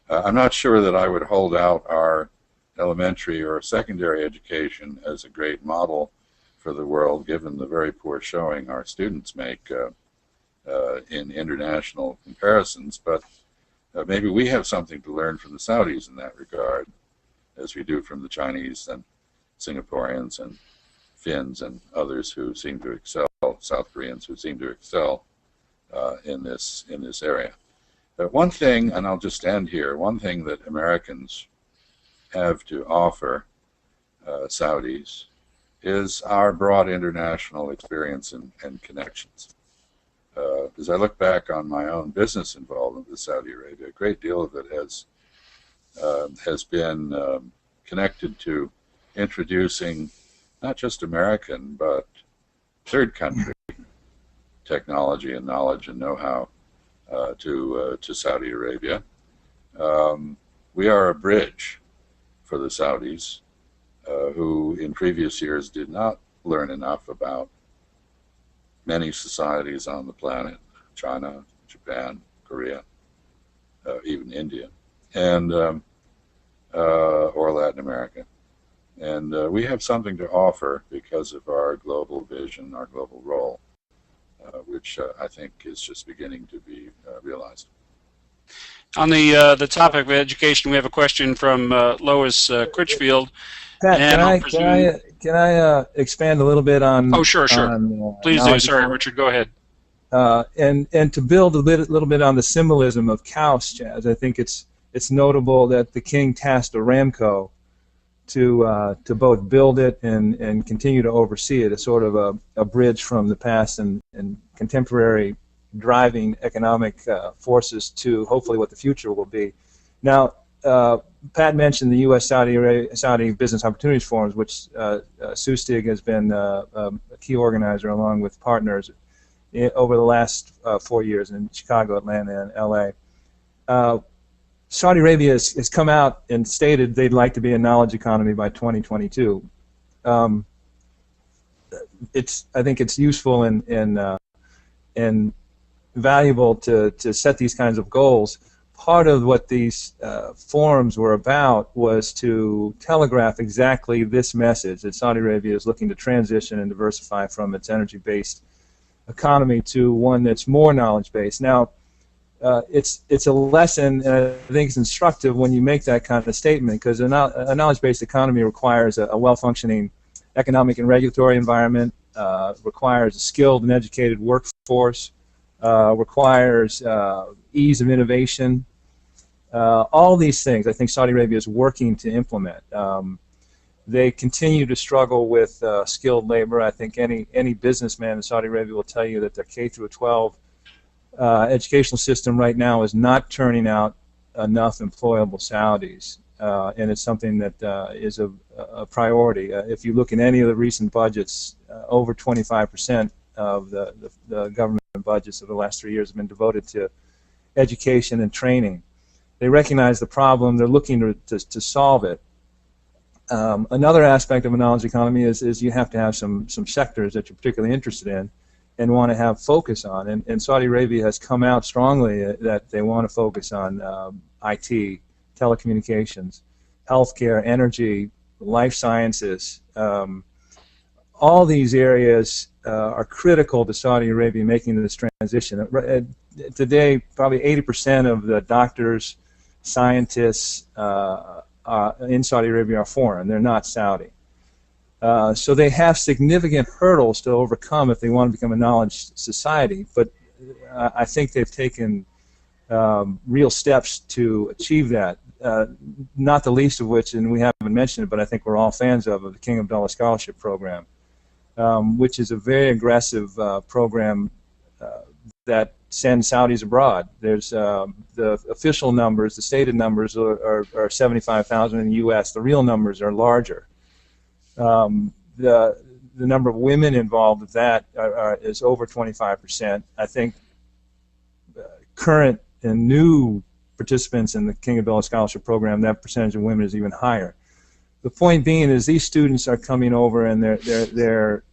I'm not sure that I would hold out our elementary or secondary education as a great model for the world, given the very poor showing our students make in international comparisons, but maybe we have something to learn from the Saudis in that regard, as we do from the Chinese and Singaporeans and Finns and others who seem to excel, South Koreans who seem to excel in this area. One thing, and I'll just end here, one thing that Americans have to offer Saudis is our broad international experience and connections. As I look back on my own business involvement with Saudi Arabia, a great deal of it has been connected to introducing not just American but third country technology and knowledge and know-how to Saudi Arabia. We are a bridge for the Saudis, who in previous years did not learn enough about many societies on the planet, China, Japan, Korea, even India, and or Latin America. And we have something to offer because of our global vision, our global role, which I think is just beginning to be realized.
On the topic of education, we have a question from Lois Critchfield.
Pat, can I expand a little bit on?
Oh, sure. Please do. Sorry, Richard. Go ahead.
And to build a little bit on the symbolism of Kaus, Chas, I think it's notable that the king tasked Aramco to both build it and continue to oversee it, as sort of a bridge from the past and contemporary driving economic forces to hopefully what the future will be. Now, Pat mentioned the U.S. Saudi Business Opportunities Forums, which SUSTIG has been a key organizer along with partners over the last 4 years in Chicago, Atlanta, and L.A. Saudi Arabia has come out and stated they'd like to be a knowledge economy by 2022. I think it's useful and valuable to set these kinds of goals. Part of what these forums were about was to telegraph exactly this message, that Saudi Arabia is looking to transition and diversify from its energy-based economy to one that's more knowledge-based. Now, it's a lesson, and I think it's instructive when you make that kind of statement, because a knowledge-based economy requires a well-functioning economic and regulatory environment, requires a skilled and educated workforce, requires ease of innovation. All these things I think Saudi Arabia is working to implement. They continue to struggle with skilled labor. I think any businessman in Saudi Arabia will tell you that their K through 12 educational system right now is not turning out enough employable Saudis, and it's something that is a priority. If you look in any of the recent budgets, over 25% of the government budgets of the last 3 years have been devoted to education and training. They recognize the problem. They're looking to solve it. Another aspect of a knowledge economy is you have to have some sectors that you're particularly interested in and want to have focus on. And Saudi Arabia has come out strongly that they want to focus on IT, telecommunications, healthcare, energy, life sciences. All these areas are critical to Saudi Arabia making this transition. Today, probably 80% of the doctors, scientists in Saudi Arabia are foreign. They're not Saudi. So they have significant hurdles to overcome if they want to become a knowledge society. But I think they've taken real steps to achieve that, not the least of which, and we haven't mentioned it, but I think we're all fans of the King Abdullah Scholarship Program, which is a very aggressive program that sends Saudis abroad. There's the official numbers, the stated numbers are 75,000 in the U.S. The real numbers are larger. The number of women involved with that is over 25%. I think current and new participants in the King Abdullah Scholarship Program, that percentage of women is even higher. The point being is these students are coming over and they're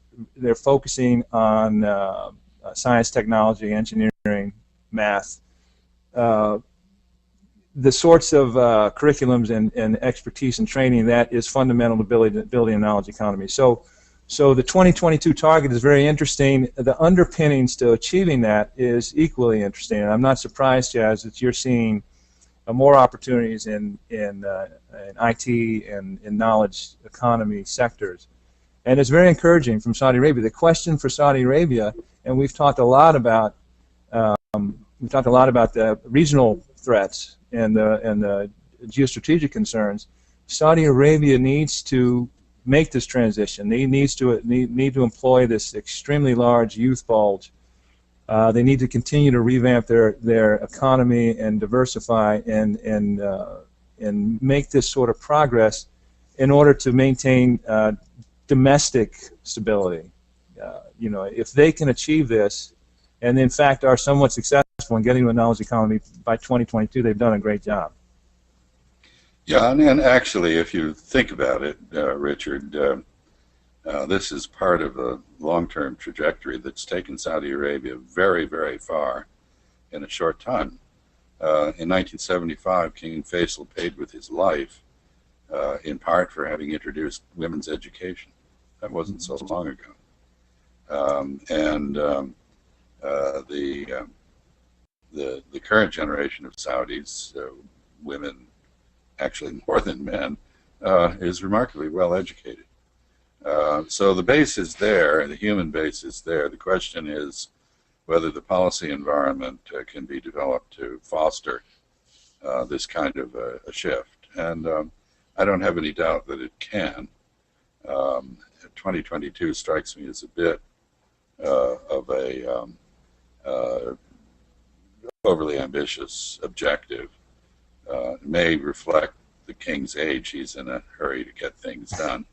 focusing on science, technology, engineering, math, the sorts of curriculums and expertise and training that is fundamental to building a knowledge economy. So the 2022 target is very interesting. The underpinnings to achieving that is equally interesting. And I'm not surprised, Chas, that you're seeing more opportunities in IT and in knowledge economy sectors. And it's very encouraging from Saudi Arabia. The question for Saudi Arabia, and we've talked a lot about the regional threats and the geostrategic concerns. Saudi Arabia needs to make this transition. They need to employ this extremely large youth bulge. They need to continue to revamp their economy and diversify and make this sort of progress in order to maintain domestic stability. If they can achieve this, and in fact are somewhat successful in getting to a knowledge economy by 2022, they've done a great job.
Yeah, and actually, if you think about it, Richard, this is part of a long-term trajectory that's taken Saudi Arabia very, very far in a short time. In 1975, King Faisal paid with his life, in part for having introduced women's education. That wasn't so long ago. The current generation of Saudis, women, actually more than men, is remarkably well educated. So the base is there, the human base is there. The question is whether the policy environment can be developed to foster this kind of a shift. And I don't have any doubt that it can. 2022 strikes me as a bit of a overly ambitious objective. It may reflect the king's age, he's in a hurry to get things done.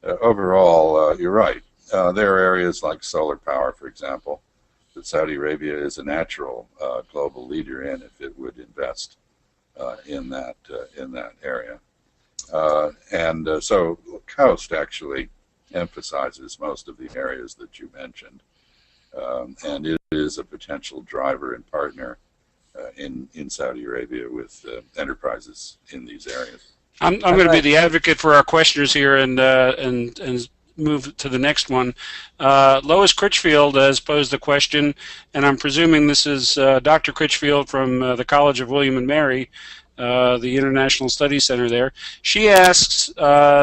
Overall, you're right. There are areas like solar power, for example, that Saudi Arabia is a natural global leader in if it would invest in that area. So KAUST actually emphasizes most of the areas that you mentioned, and it is a potential driver and partner in Saudi Arabia with enterprises in these areas.
I'm going to be the advocate for our questioners here and move to the next one. Lois Critchfield has posed a question, and I'm presuming this is Dr. Critchfield from the College of William and Mary, the International Studies Center there. She asks,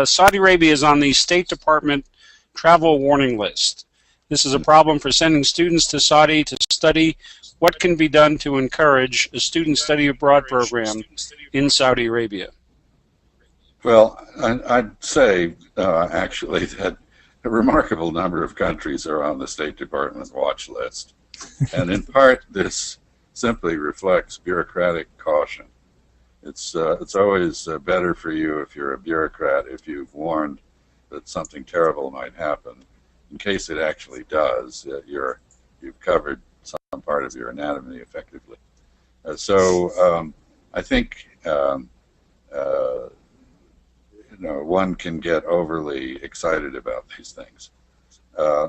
Saudi Arabia is on the State Department travel warning list. This is a problem for sending students to Saudi to study. What can be done to encourage a student study abroad program in Saudi Arabia?
Well, I'd say actually that a remarkable number of countries are on the State Department watch list. And in part, this simply reflects bureaucratic caution. It's always better for you if you're a bureaucrat if you've warned that something terrible might happen. In case it actually does, you've covered some part of your anatomy effectively. I think one can get overly excited about these things.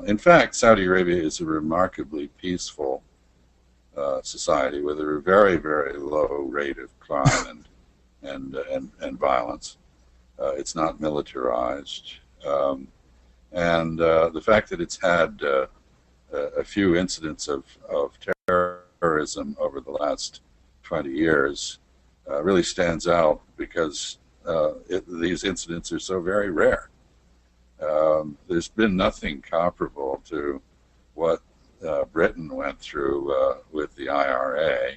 In fact, Saudi Arabia is a remarkably peaceful society with a very, very low rate of crime and violence. It's not militarized, and the fact that it's had a few incidents of terrorism over the last 20 years really stands out because these incidents are so very rare. There's been nothing comparable to what Britain went through with the IRA,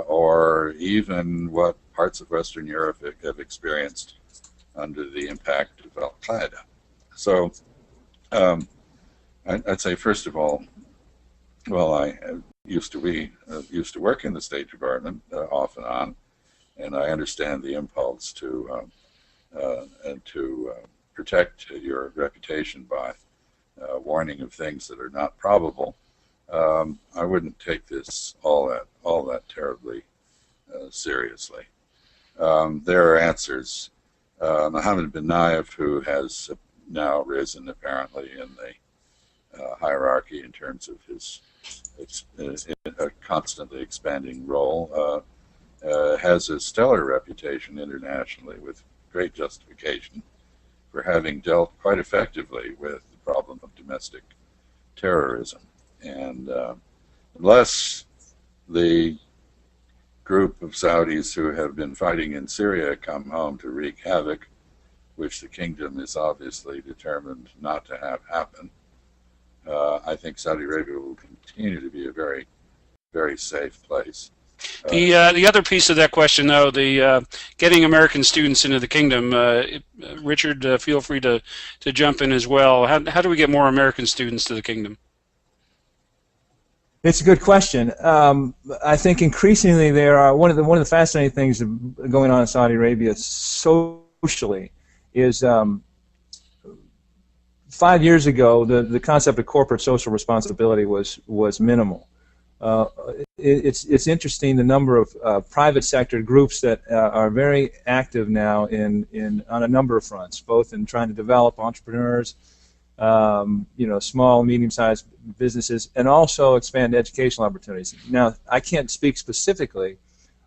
or even what parts of Western Europe have experienced under the impact of Al-Qaeda. So I'd say, first of all, well, I used to work in the State Department off and on, and I understand the impulse to protect your reputation by warning of things that are not probable. I wouldn't take this all that terribly seriously. There are answers. Mohammed bin Nayef, who has now risen apparently in the hierarchy in terms of his constantly expanding role, has a stellar reputation internationally with great justification for having dealt quite effectively with the problem of domestic terrorism. And unless the group of Saudis who have been fighting in Syria come home to wreak havoc, which the kingdom is obviously determined not to have happen, I think Saudi Arabia will continue to be a very, very safe place.
The other piece of that question, though, the getting American students into the kingdom. Richard, feel free to jump in as well. How do we get more American students to the kingdom?
It's a good question. I think increasingly there are one of the fascinating things going on in Saudi Arabia socially is 5 years ago the concept of corporate social responsibility was minimal. It's interesting the number of private sector groups that are very active now on a number of fronts, both in trying to develop entrepreneurs, small, medium-sized businesses, and also expand educational opportunities. Now, I can't speak specifically.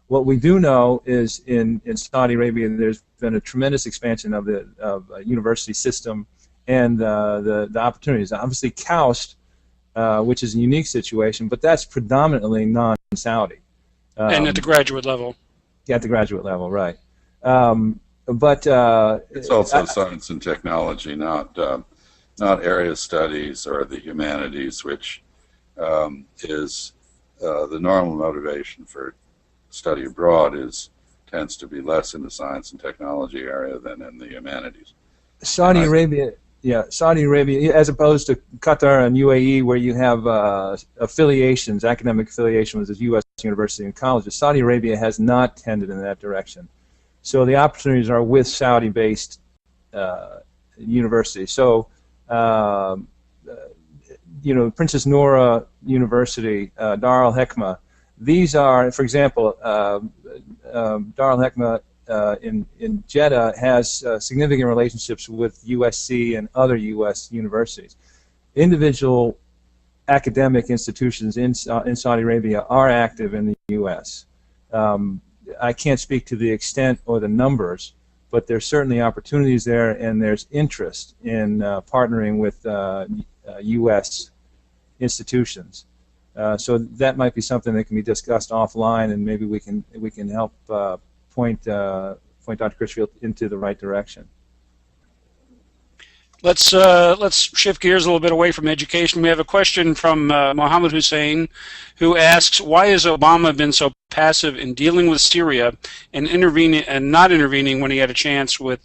What we do know is in Saudi Arabia, there's been a tremendous expansion of the university system and the opportunities. Obviously, KAUST, which is a unique situation, but that's predominantly non-Saudi.
And at the graduate level.
Yeah, at the graduate level, right. But
it's also science and technology, not area studies or the humanities, which is the normal motivation for study abroad tends to be less in the science and technology area than in the humanities.
Saudi Arabia, as opposed to Qatar and UAE, where you have affiliations, academic affiliations with U.S. universities and colleges. Saudi Arabia has not tended in that direction. So the opportunities are with Saudi-based universities. So, Princess Noura University, Dar al-Hekma, these are, for example, Dar al-Hekma in Jeddah has significant relationships with USC and other U.S. universities. Individual academic institutions in Saudi Arabia are active in the U.S. I can't speak to the extent or the numbers, but there's certainly opportunities there, and there's interest in partnering with U.S. institutions. So that might be something that can be discussed offline, and maybe we can help point Dr. Critchfield into the right direction.
Let's shift gears a little bit away from education. We have a question from Mohammed Hussein, who asks, why has Obama been so passive in dealing with Syria and not intervening when he had a chance with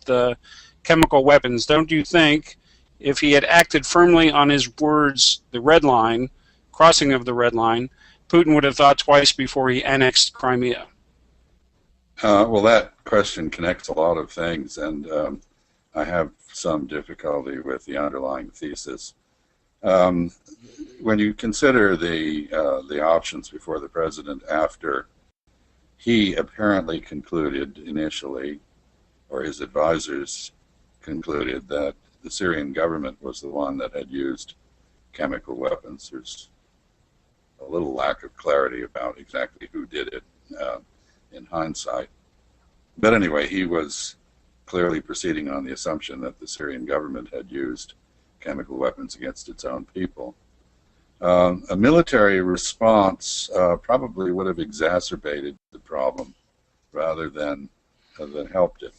chemical weapons? Don't you think if he had acted firmly on his words, the red line, crossing of the red line, Putin would have thought twice before he annexed Crimea?
Well, that question connects a lot of things, and I have some difficulty with the underlying thesis. When you consider the options before the president after he apparently concluded initially, or his advisors concluded, that the Syrian government was the one that had used chemical weapons, there's a little lack of clarity about exactly who did it in hindsight. But anyway, he was clearly proceeding on the assumption that the Syrian government had used chemical weapons against its own people. A military response probably would have exacerbated the problem rather than helped it,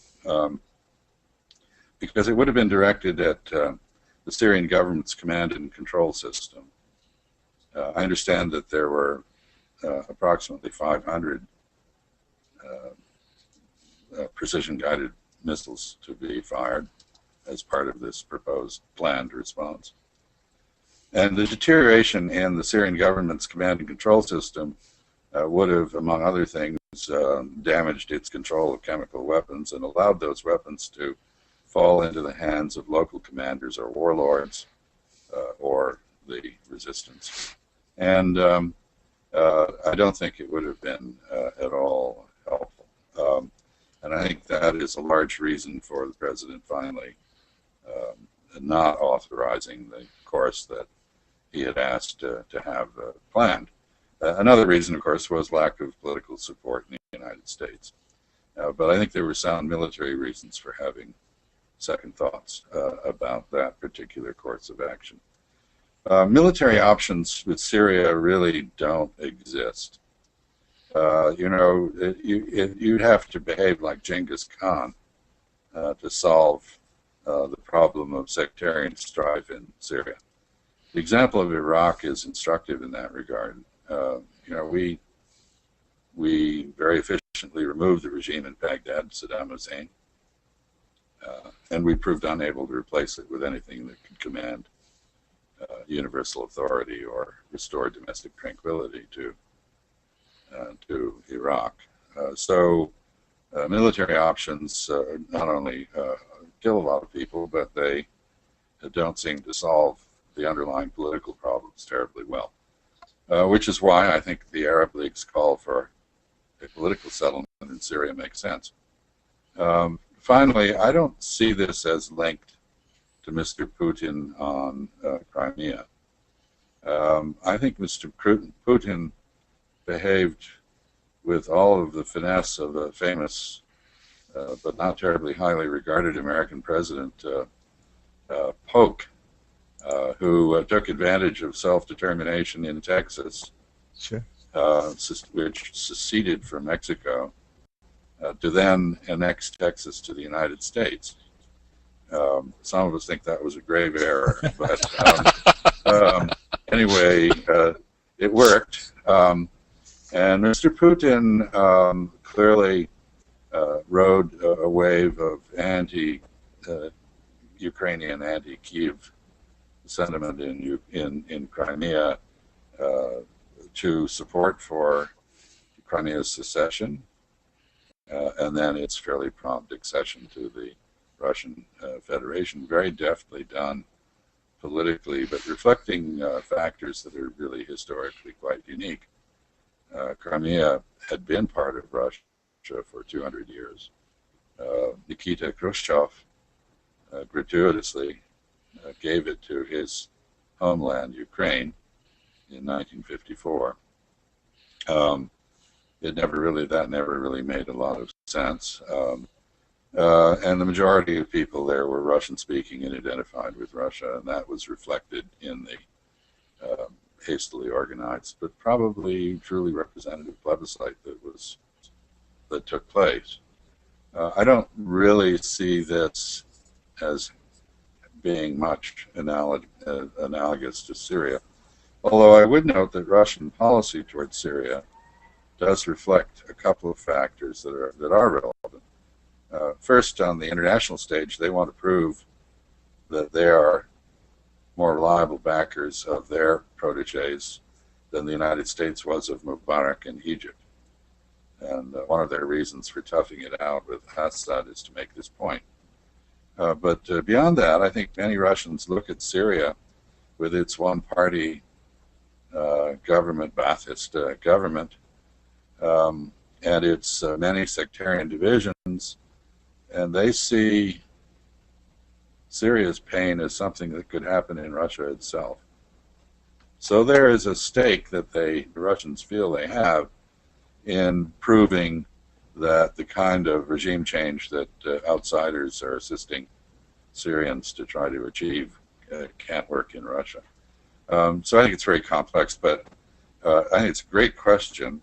because it would have been directed at the Syrian government's command and control system. I understand that there were approximately 500 precision-guided missiles to be fired as part of this proposed planned response. And the deterioration in the Syrian government's command and control system would have, among other things, damaged its control of chemical weapons and allowed those weapons to fall into the hands of local commanders or warlords or the resistance. And I don't think it would have been at all helpful. And I think that is a large reason for the president finally not authorizing the course that he had asked to have planned. Another reason, of course, was lack of political support in the United States. But I think there were sound military reasons for having second thoughts about that particular course of action. Military options with Syria really don't exist. You'd have to behave like Genghis Khan to solve the problem of sectarian strife in Syria. The example of Iraq is instructive in that regard. We very efficiently removed the regime in Baghdad, Saddam Hussein, and we proved unable to replace it with anything that could command universal authority or restore domestic tranquility to Iraq. So military options not only kill a lot of people, but they don't seem to solve the underlying political problems terribly well, which is why I think the Arab League's call for a political settlement in Syria makes sense. Finally, I don't see this as linked to Mr. Putin on Crimea. I think Mr. Putin behaved with all of the finesse of a famous but not terribly highly regarded American president, Polk, who took advantage of self-determination in Texas,
Sure.
Which seceded from Mexico, to then annex Texas to the United States. Some of us think that was a grave error, but anyway, it worked. And Mr. Putin clearly rode a wave of anti-Ukrainian, anti-Kiev sentiment in Crimea to support for Crimea's secession, and then its fairly prompt accession to the Russian Federation. Very deftly done politically, but reflecting factors that are really historically quite unique. Crimea had been part of Russia for 200 years. Nikita Khrushchev gratuitously gave it to his homeland, Ukraine, in 1954. That never really made a lot of sense. And the majority of people there were Russian-speaking and identified with Russia, and that was reflected in the hastily organized, but probably truly representative plebiscite that took place. I don't really see this as being much analogous to Syria, although I would note that Russian policy towards Syria does reflect a couple of factors that are relevant. First, on the international stage, they want to prove that they are more reliable backers of their proteges than the United States was of Mubarak in Egypt. And one of their reasons for toughing it out with Assad is to make this point. But beyond that, I think many Russians look at Syria with its one-party government, Ba'athist government, and its many sectarian divisions, and they see Syria's pain as something that could happen in Russia itself. So there is a stake that the Russians feel they have in proving that the kind of regime change that outsiders are assisting Syrians to try to achieve can't work in Russia. So I think it's very complex, but I think it's a great question.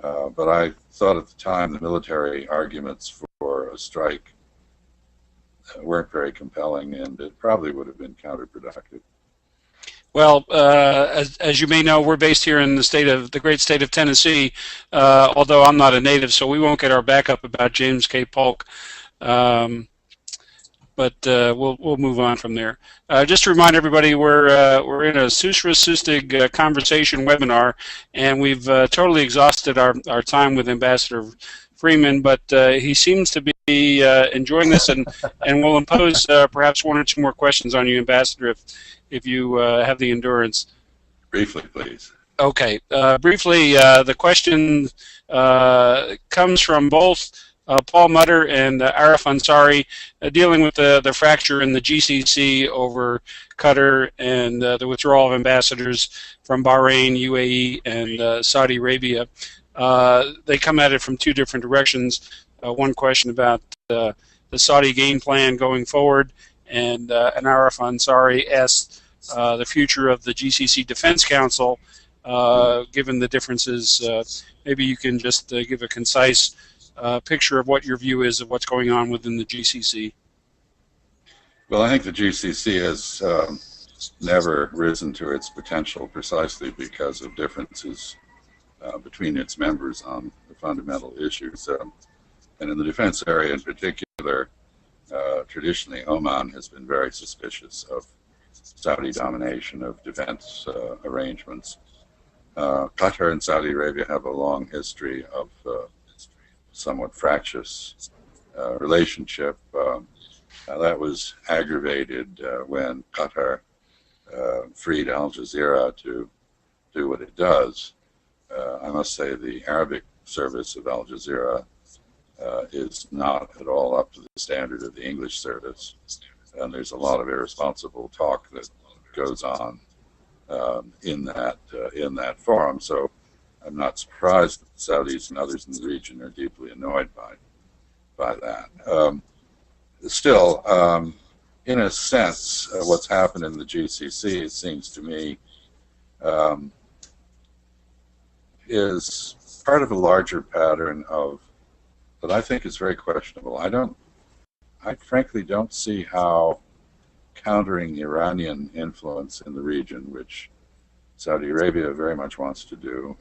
But I thought at the time the military arguments for a strike weren't very compelling, and it probably would have been counterproductive.
Well, as you may know, we're based here in the great state of Tennessee, although I'm not a native, so we won't get our back up about James K. Polk. But we'll move on from there. Just to remind everybody, we're in a SUSRIS-SUSTIG conversation webinar, and we've totally exhausted our time with Ambassador Freeman, but he seems to be enjoying this, and we'll impose perhaps one or two more questions on you, Ambassador, if you have the endurance.
Briefly, please.
Okay. Briefly, the question comes from both Paul Mutter and Arif Ansari, dealing with the fracture in the GCC over Qatar and the withdrawal of ambassadors from Bahrain, UAE, and Saudi Arabia. They come at it from two different directions. One question about the Saudi game plan going forward, and Arif Ansari asked the future of the GCC Defense Council, given the differences. Maybe you can just give a concise picture of what your view is of what's going on within the GCC.
Well, I think the GCC has never risen to its potential precisely because of differences between its members on the fundamental issues. And in the defense area in particular, traditionally Oman has been very suspicious of Saudi domination of defense arrangements. Qatar and Saudi Arabia have a long history of somewhat fractious relationship. That was aggravated when Qatar freed Al Jazeera to do what it does. I must say the Arabic service of Al Jazeera is not at all up to the standard of the English service, and there's a lot of irresponsible talk that goes on in that forum. So I'm not surprised that the Saudis and others in the region are deeply annoyed by that. Still, in a sense, what's happened in the GCC, it seems to me, is part of a larger pattern of that I think is very questionable. I frankly don't see how countering Iranian influence in the region, which Saudi Arabia very much wants to do,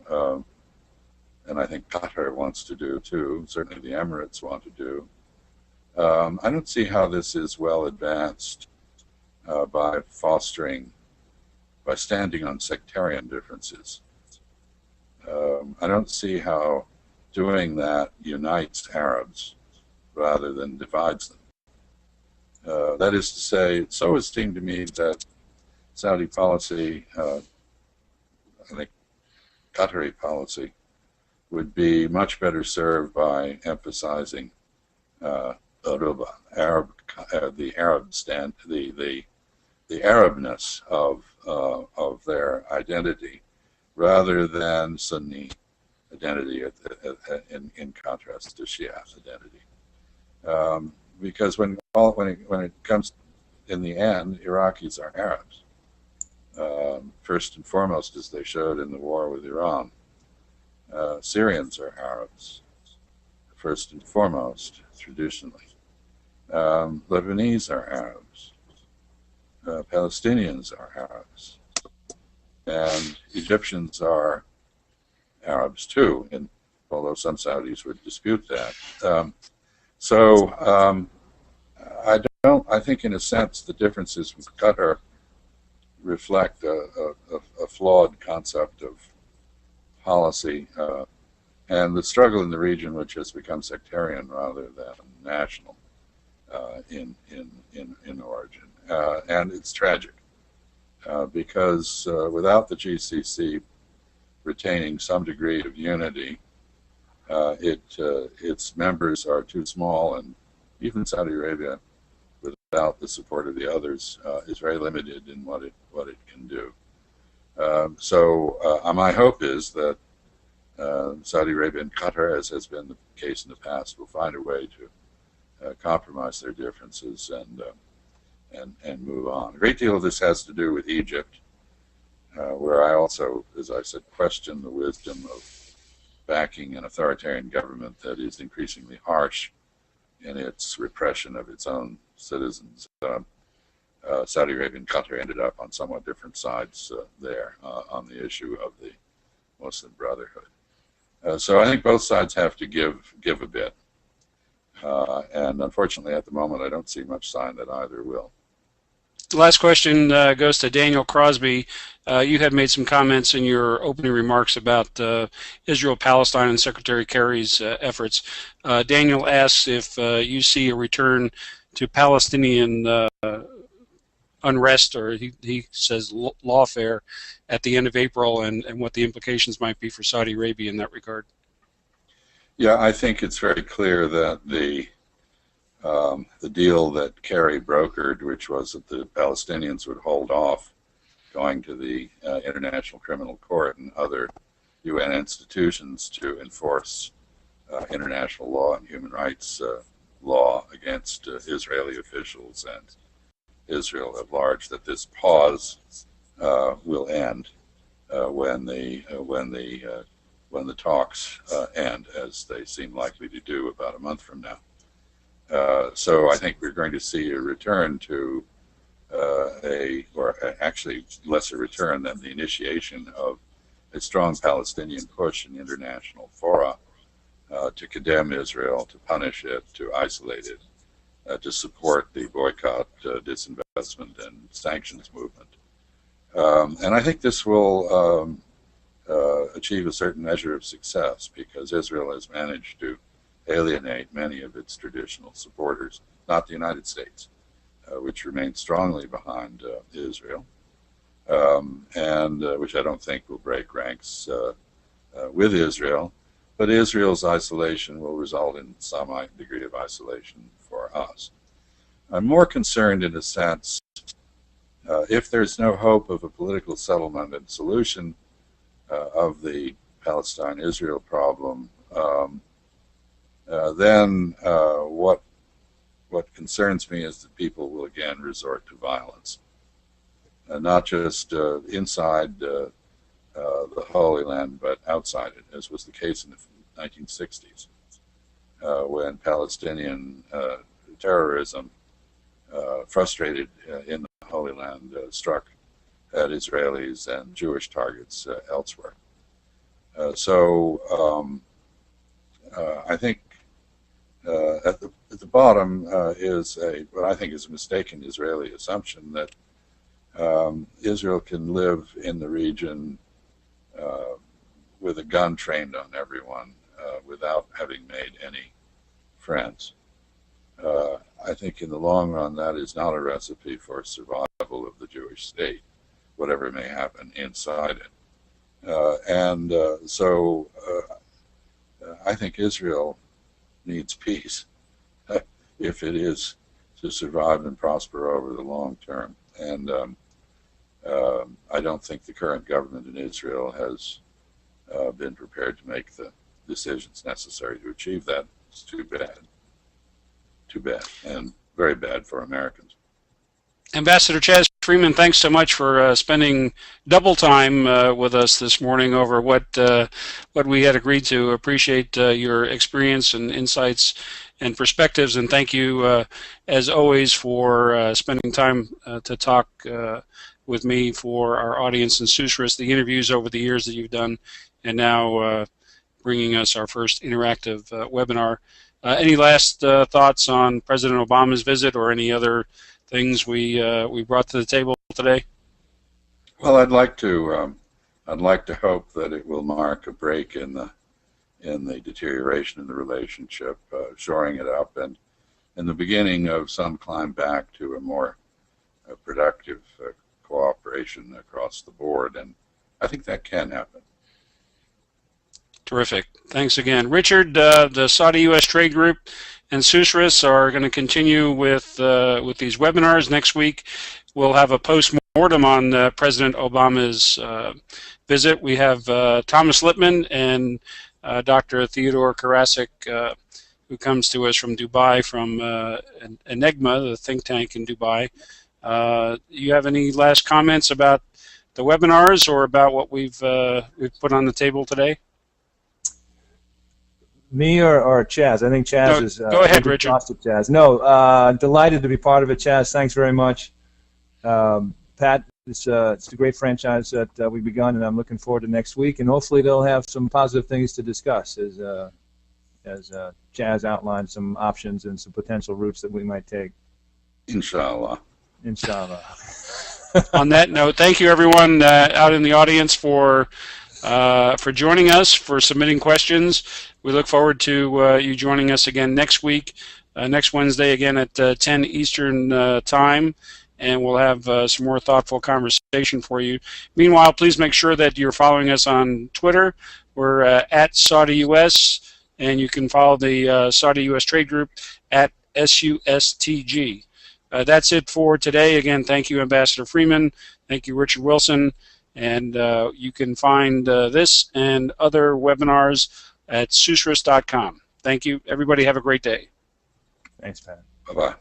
and I think Qatar wants to do too, certainly the Emirates want to do. I don't see how this is well advanced by standing on sectarian differences. I don't see how doing that unites Arabs rather than divides them. That is to say, it so would seem to me that Saudi policy, I think Qatari policy, would be much better served by emphasizing Aruba, the Arab the Arabness of their identity, rather than Sunni identity in contrast to Shia identity. Because when it comes in the end, Iraqis are Arabs, first and foremost, as they showed in the war with Iran. Syrians are Arabs, first and foremost, traditionally. Lebanese are Arabs. Palestinians are Arabs. And Egyptians are Arabs too, although some Saudis would dispute that. I think in a sense the differences with Qatar reflect a flawed concept of policy and the struggle in the region, which has become sectarian rather than national in origin. And it's tragic because without the GCC retaining some degree of unity, its members are too small, and even Saudi Arabia, without the support of the others, is very limited in what it can do. My hope is that Saudi Arabia and Qatar, as has been the case in the past, will find a way to compromise their differences and move on. A great deal of this has to do with Egypt, where I also, as I said, question the wisdom of backing an authoritarian government that is increasingly harsh in its repression of its own citizens. Saudi Arabia and Qatar ended up on somewhat different sides there on the issue of the Muslim Brotherhood. So I think both sides have to give a bit. And unfortunately, at the moment, I don't see much sign that either will.
The last question goes to Daniel Crosby. You had made some comments in your opening remarks about Israel, Palestine, and Secretary Kerry's efforts. Daniel asks if you see a return to Palestinian unrest, or he says lawfare, at the end of April, and what the implications might be for Saudi Arabia in that regard.
Yeah, I think it's very clear that the deal that Kerry brokered, which was that the Palestinians would hold off going to the International Criminal Court and other UN institutions to enforce international law and human rights law against Israeli officials and Israel at large, that this pause will end when the talks end, as they seem likely to do about a month from now. So I think we're going to see a return to actually less a return than the initiation of a strong Palestinian push in international fora to condemn Israel, to punish it, to isolate it, to support the boycott, disinvestment, and sanctions movement. And I think this will achieve a certain measure of success, because Israel has managed to alienate many of its traditional supporters, not the United States, which remains strongly behind Israel, and which I don't think will break ranks with Israel. But Israel's isolation will result in some degree of isolation for us. I'm more concerned, in a sense, if there's no hope of a political settlement and solution of the Palestine-Israel problem, then what concerns me is that people will again resort to violence, not just inside the Holy Land, but outside it, as was the case in the 1960s, when Palestinian terrorism, frustrated in the Holy Land, struck at Israelis and Jewish targets elsewhere. I think at the bottom is what I think is a mistaken Israeli assumption that Israel can live in the region with a gun trained on everyone without having made any friends. I think in the long run that is not a recipe for survival of the Jewish state, whatever may happen inside it. So I think Israel needs peace if it is to survive and prosper over the long term. And I don't think the current government in Israel has been prepared to make the decisions necessary to achieve that. It's too bad. Too bad, and very bad for Americans.
Ambassador Chas Freeman, thanks so much for spending double time with us this morning over what we had agreed to. Appreciate your experience and insights and perspectives, and thank you, as always, for spending time to talk with me for our audience in SUSRIS, the interviews over the years that you've done, and now bringing us our first interactive webinar. Any last thoughts on President Obama's visit or any other things we brought to the table today?
Well, I'd like to hope that it will mark a break in the deterioration in the relationship, shoring it up, and the beginning of some climb back to a more productive cooperation across the board. And I think that can happen.
Terrific. Thanks again. Richard, the Saudi-U.S. Trade Group and SUSRIS are going to continue with these webinars. Next week, we'll have a post-mortem on President Obama's visit. We have Thomas Lippman and Dr. Theodore Karasik, who comes to us from Dubai, from Enigma, the think tank in Dubai. You have any last comments about the webinars or about what we've put on the table today?
Me or Chas? I think Chas is...
Go ahead, Richard.
Chas. No, delighted to be part of it, Chas. Thanks very much. Pat, it's a great franchise that we've begun, and I'm looking forward to next week, and hopefully they'll have some positive things to discuss as Chas outlined some options and some potential routes that we might take.
Inshallah.
Inshallah.
On that note, thank you everyone out in the audience for joining us, for submitting questions. We look forward to you joining us again next week, next Wednesday again at 10 Eastern time, and we'll have some more thoughtful conversation for you. Meanwhile, please make sure that you're following us on Twitter. We're at SaudiUS, and you can follow the Saudi-US Trade Group at SUSTG. That's it for today. Again, thank you, Ambassador Freeman. Thank you, Richard Wilson. And you can find this and other webinars at susris.com. Thank you. Everybody have a great day.
Thanks, Pat.
Bye-bye.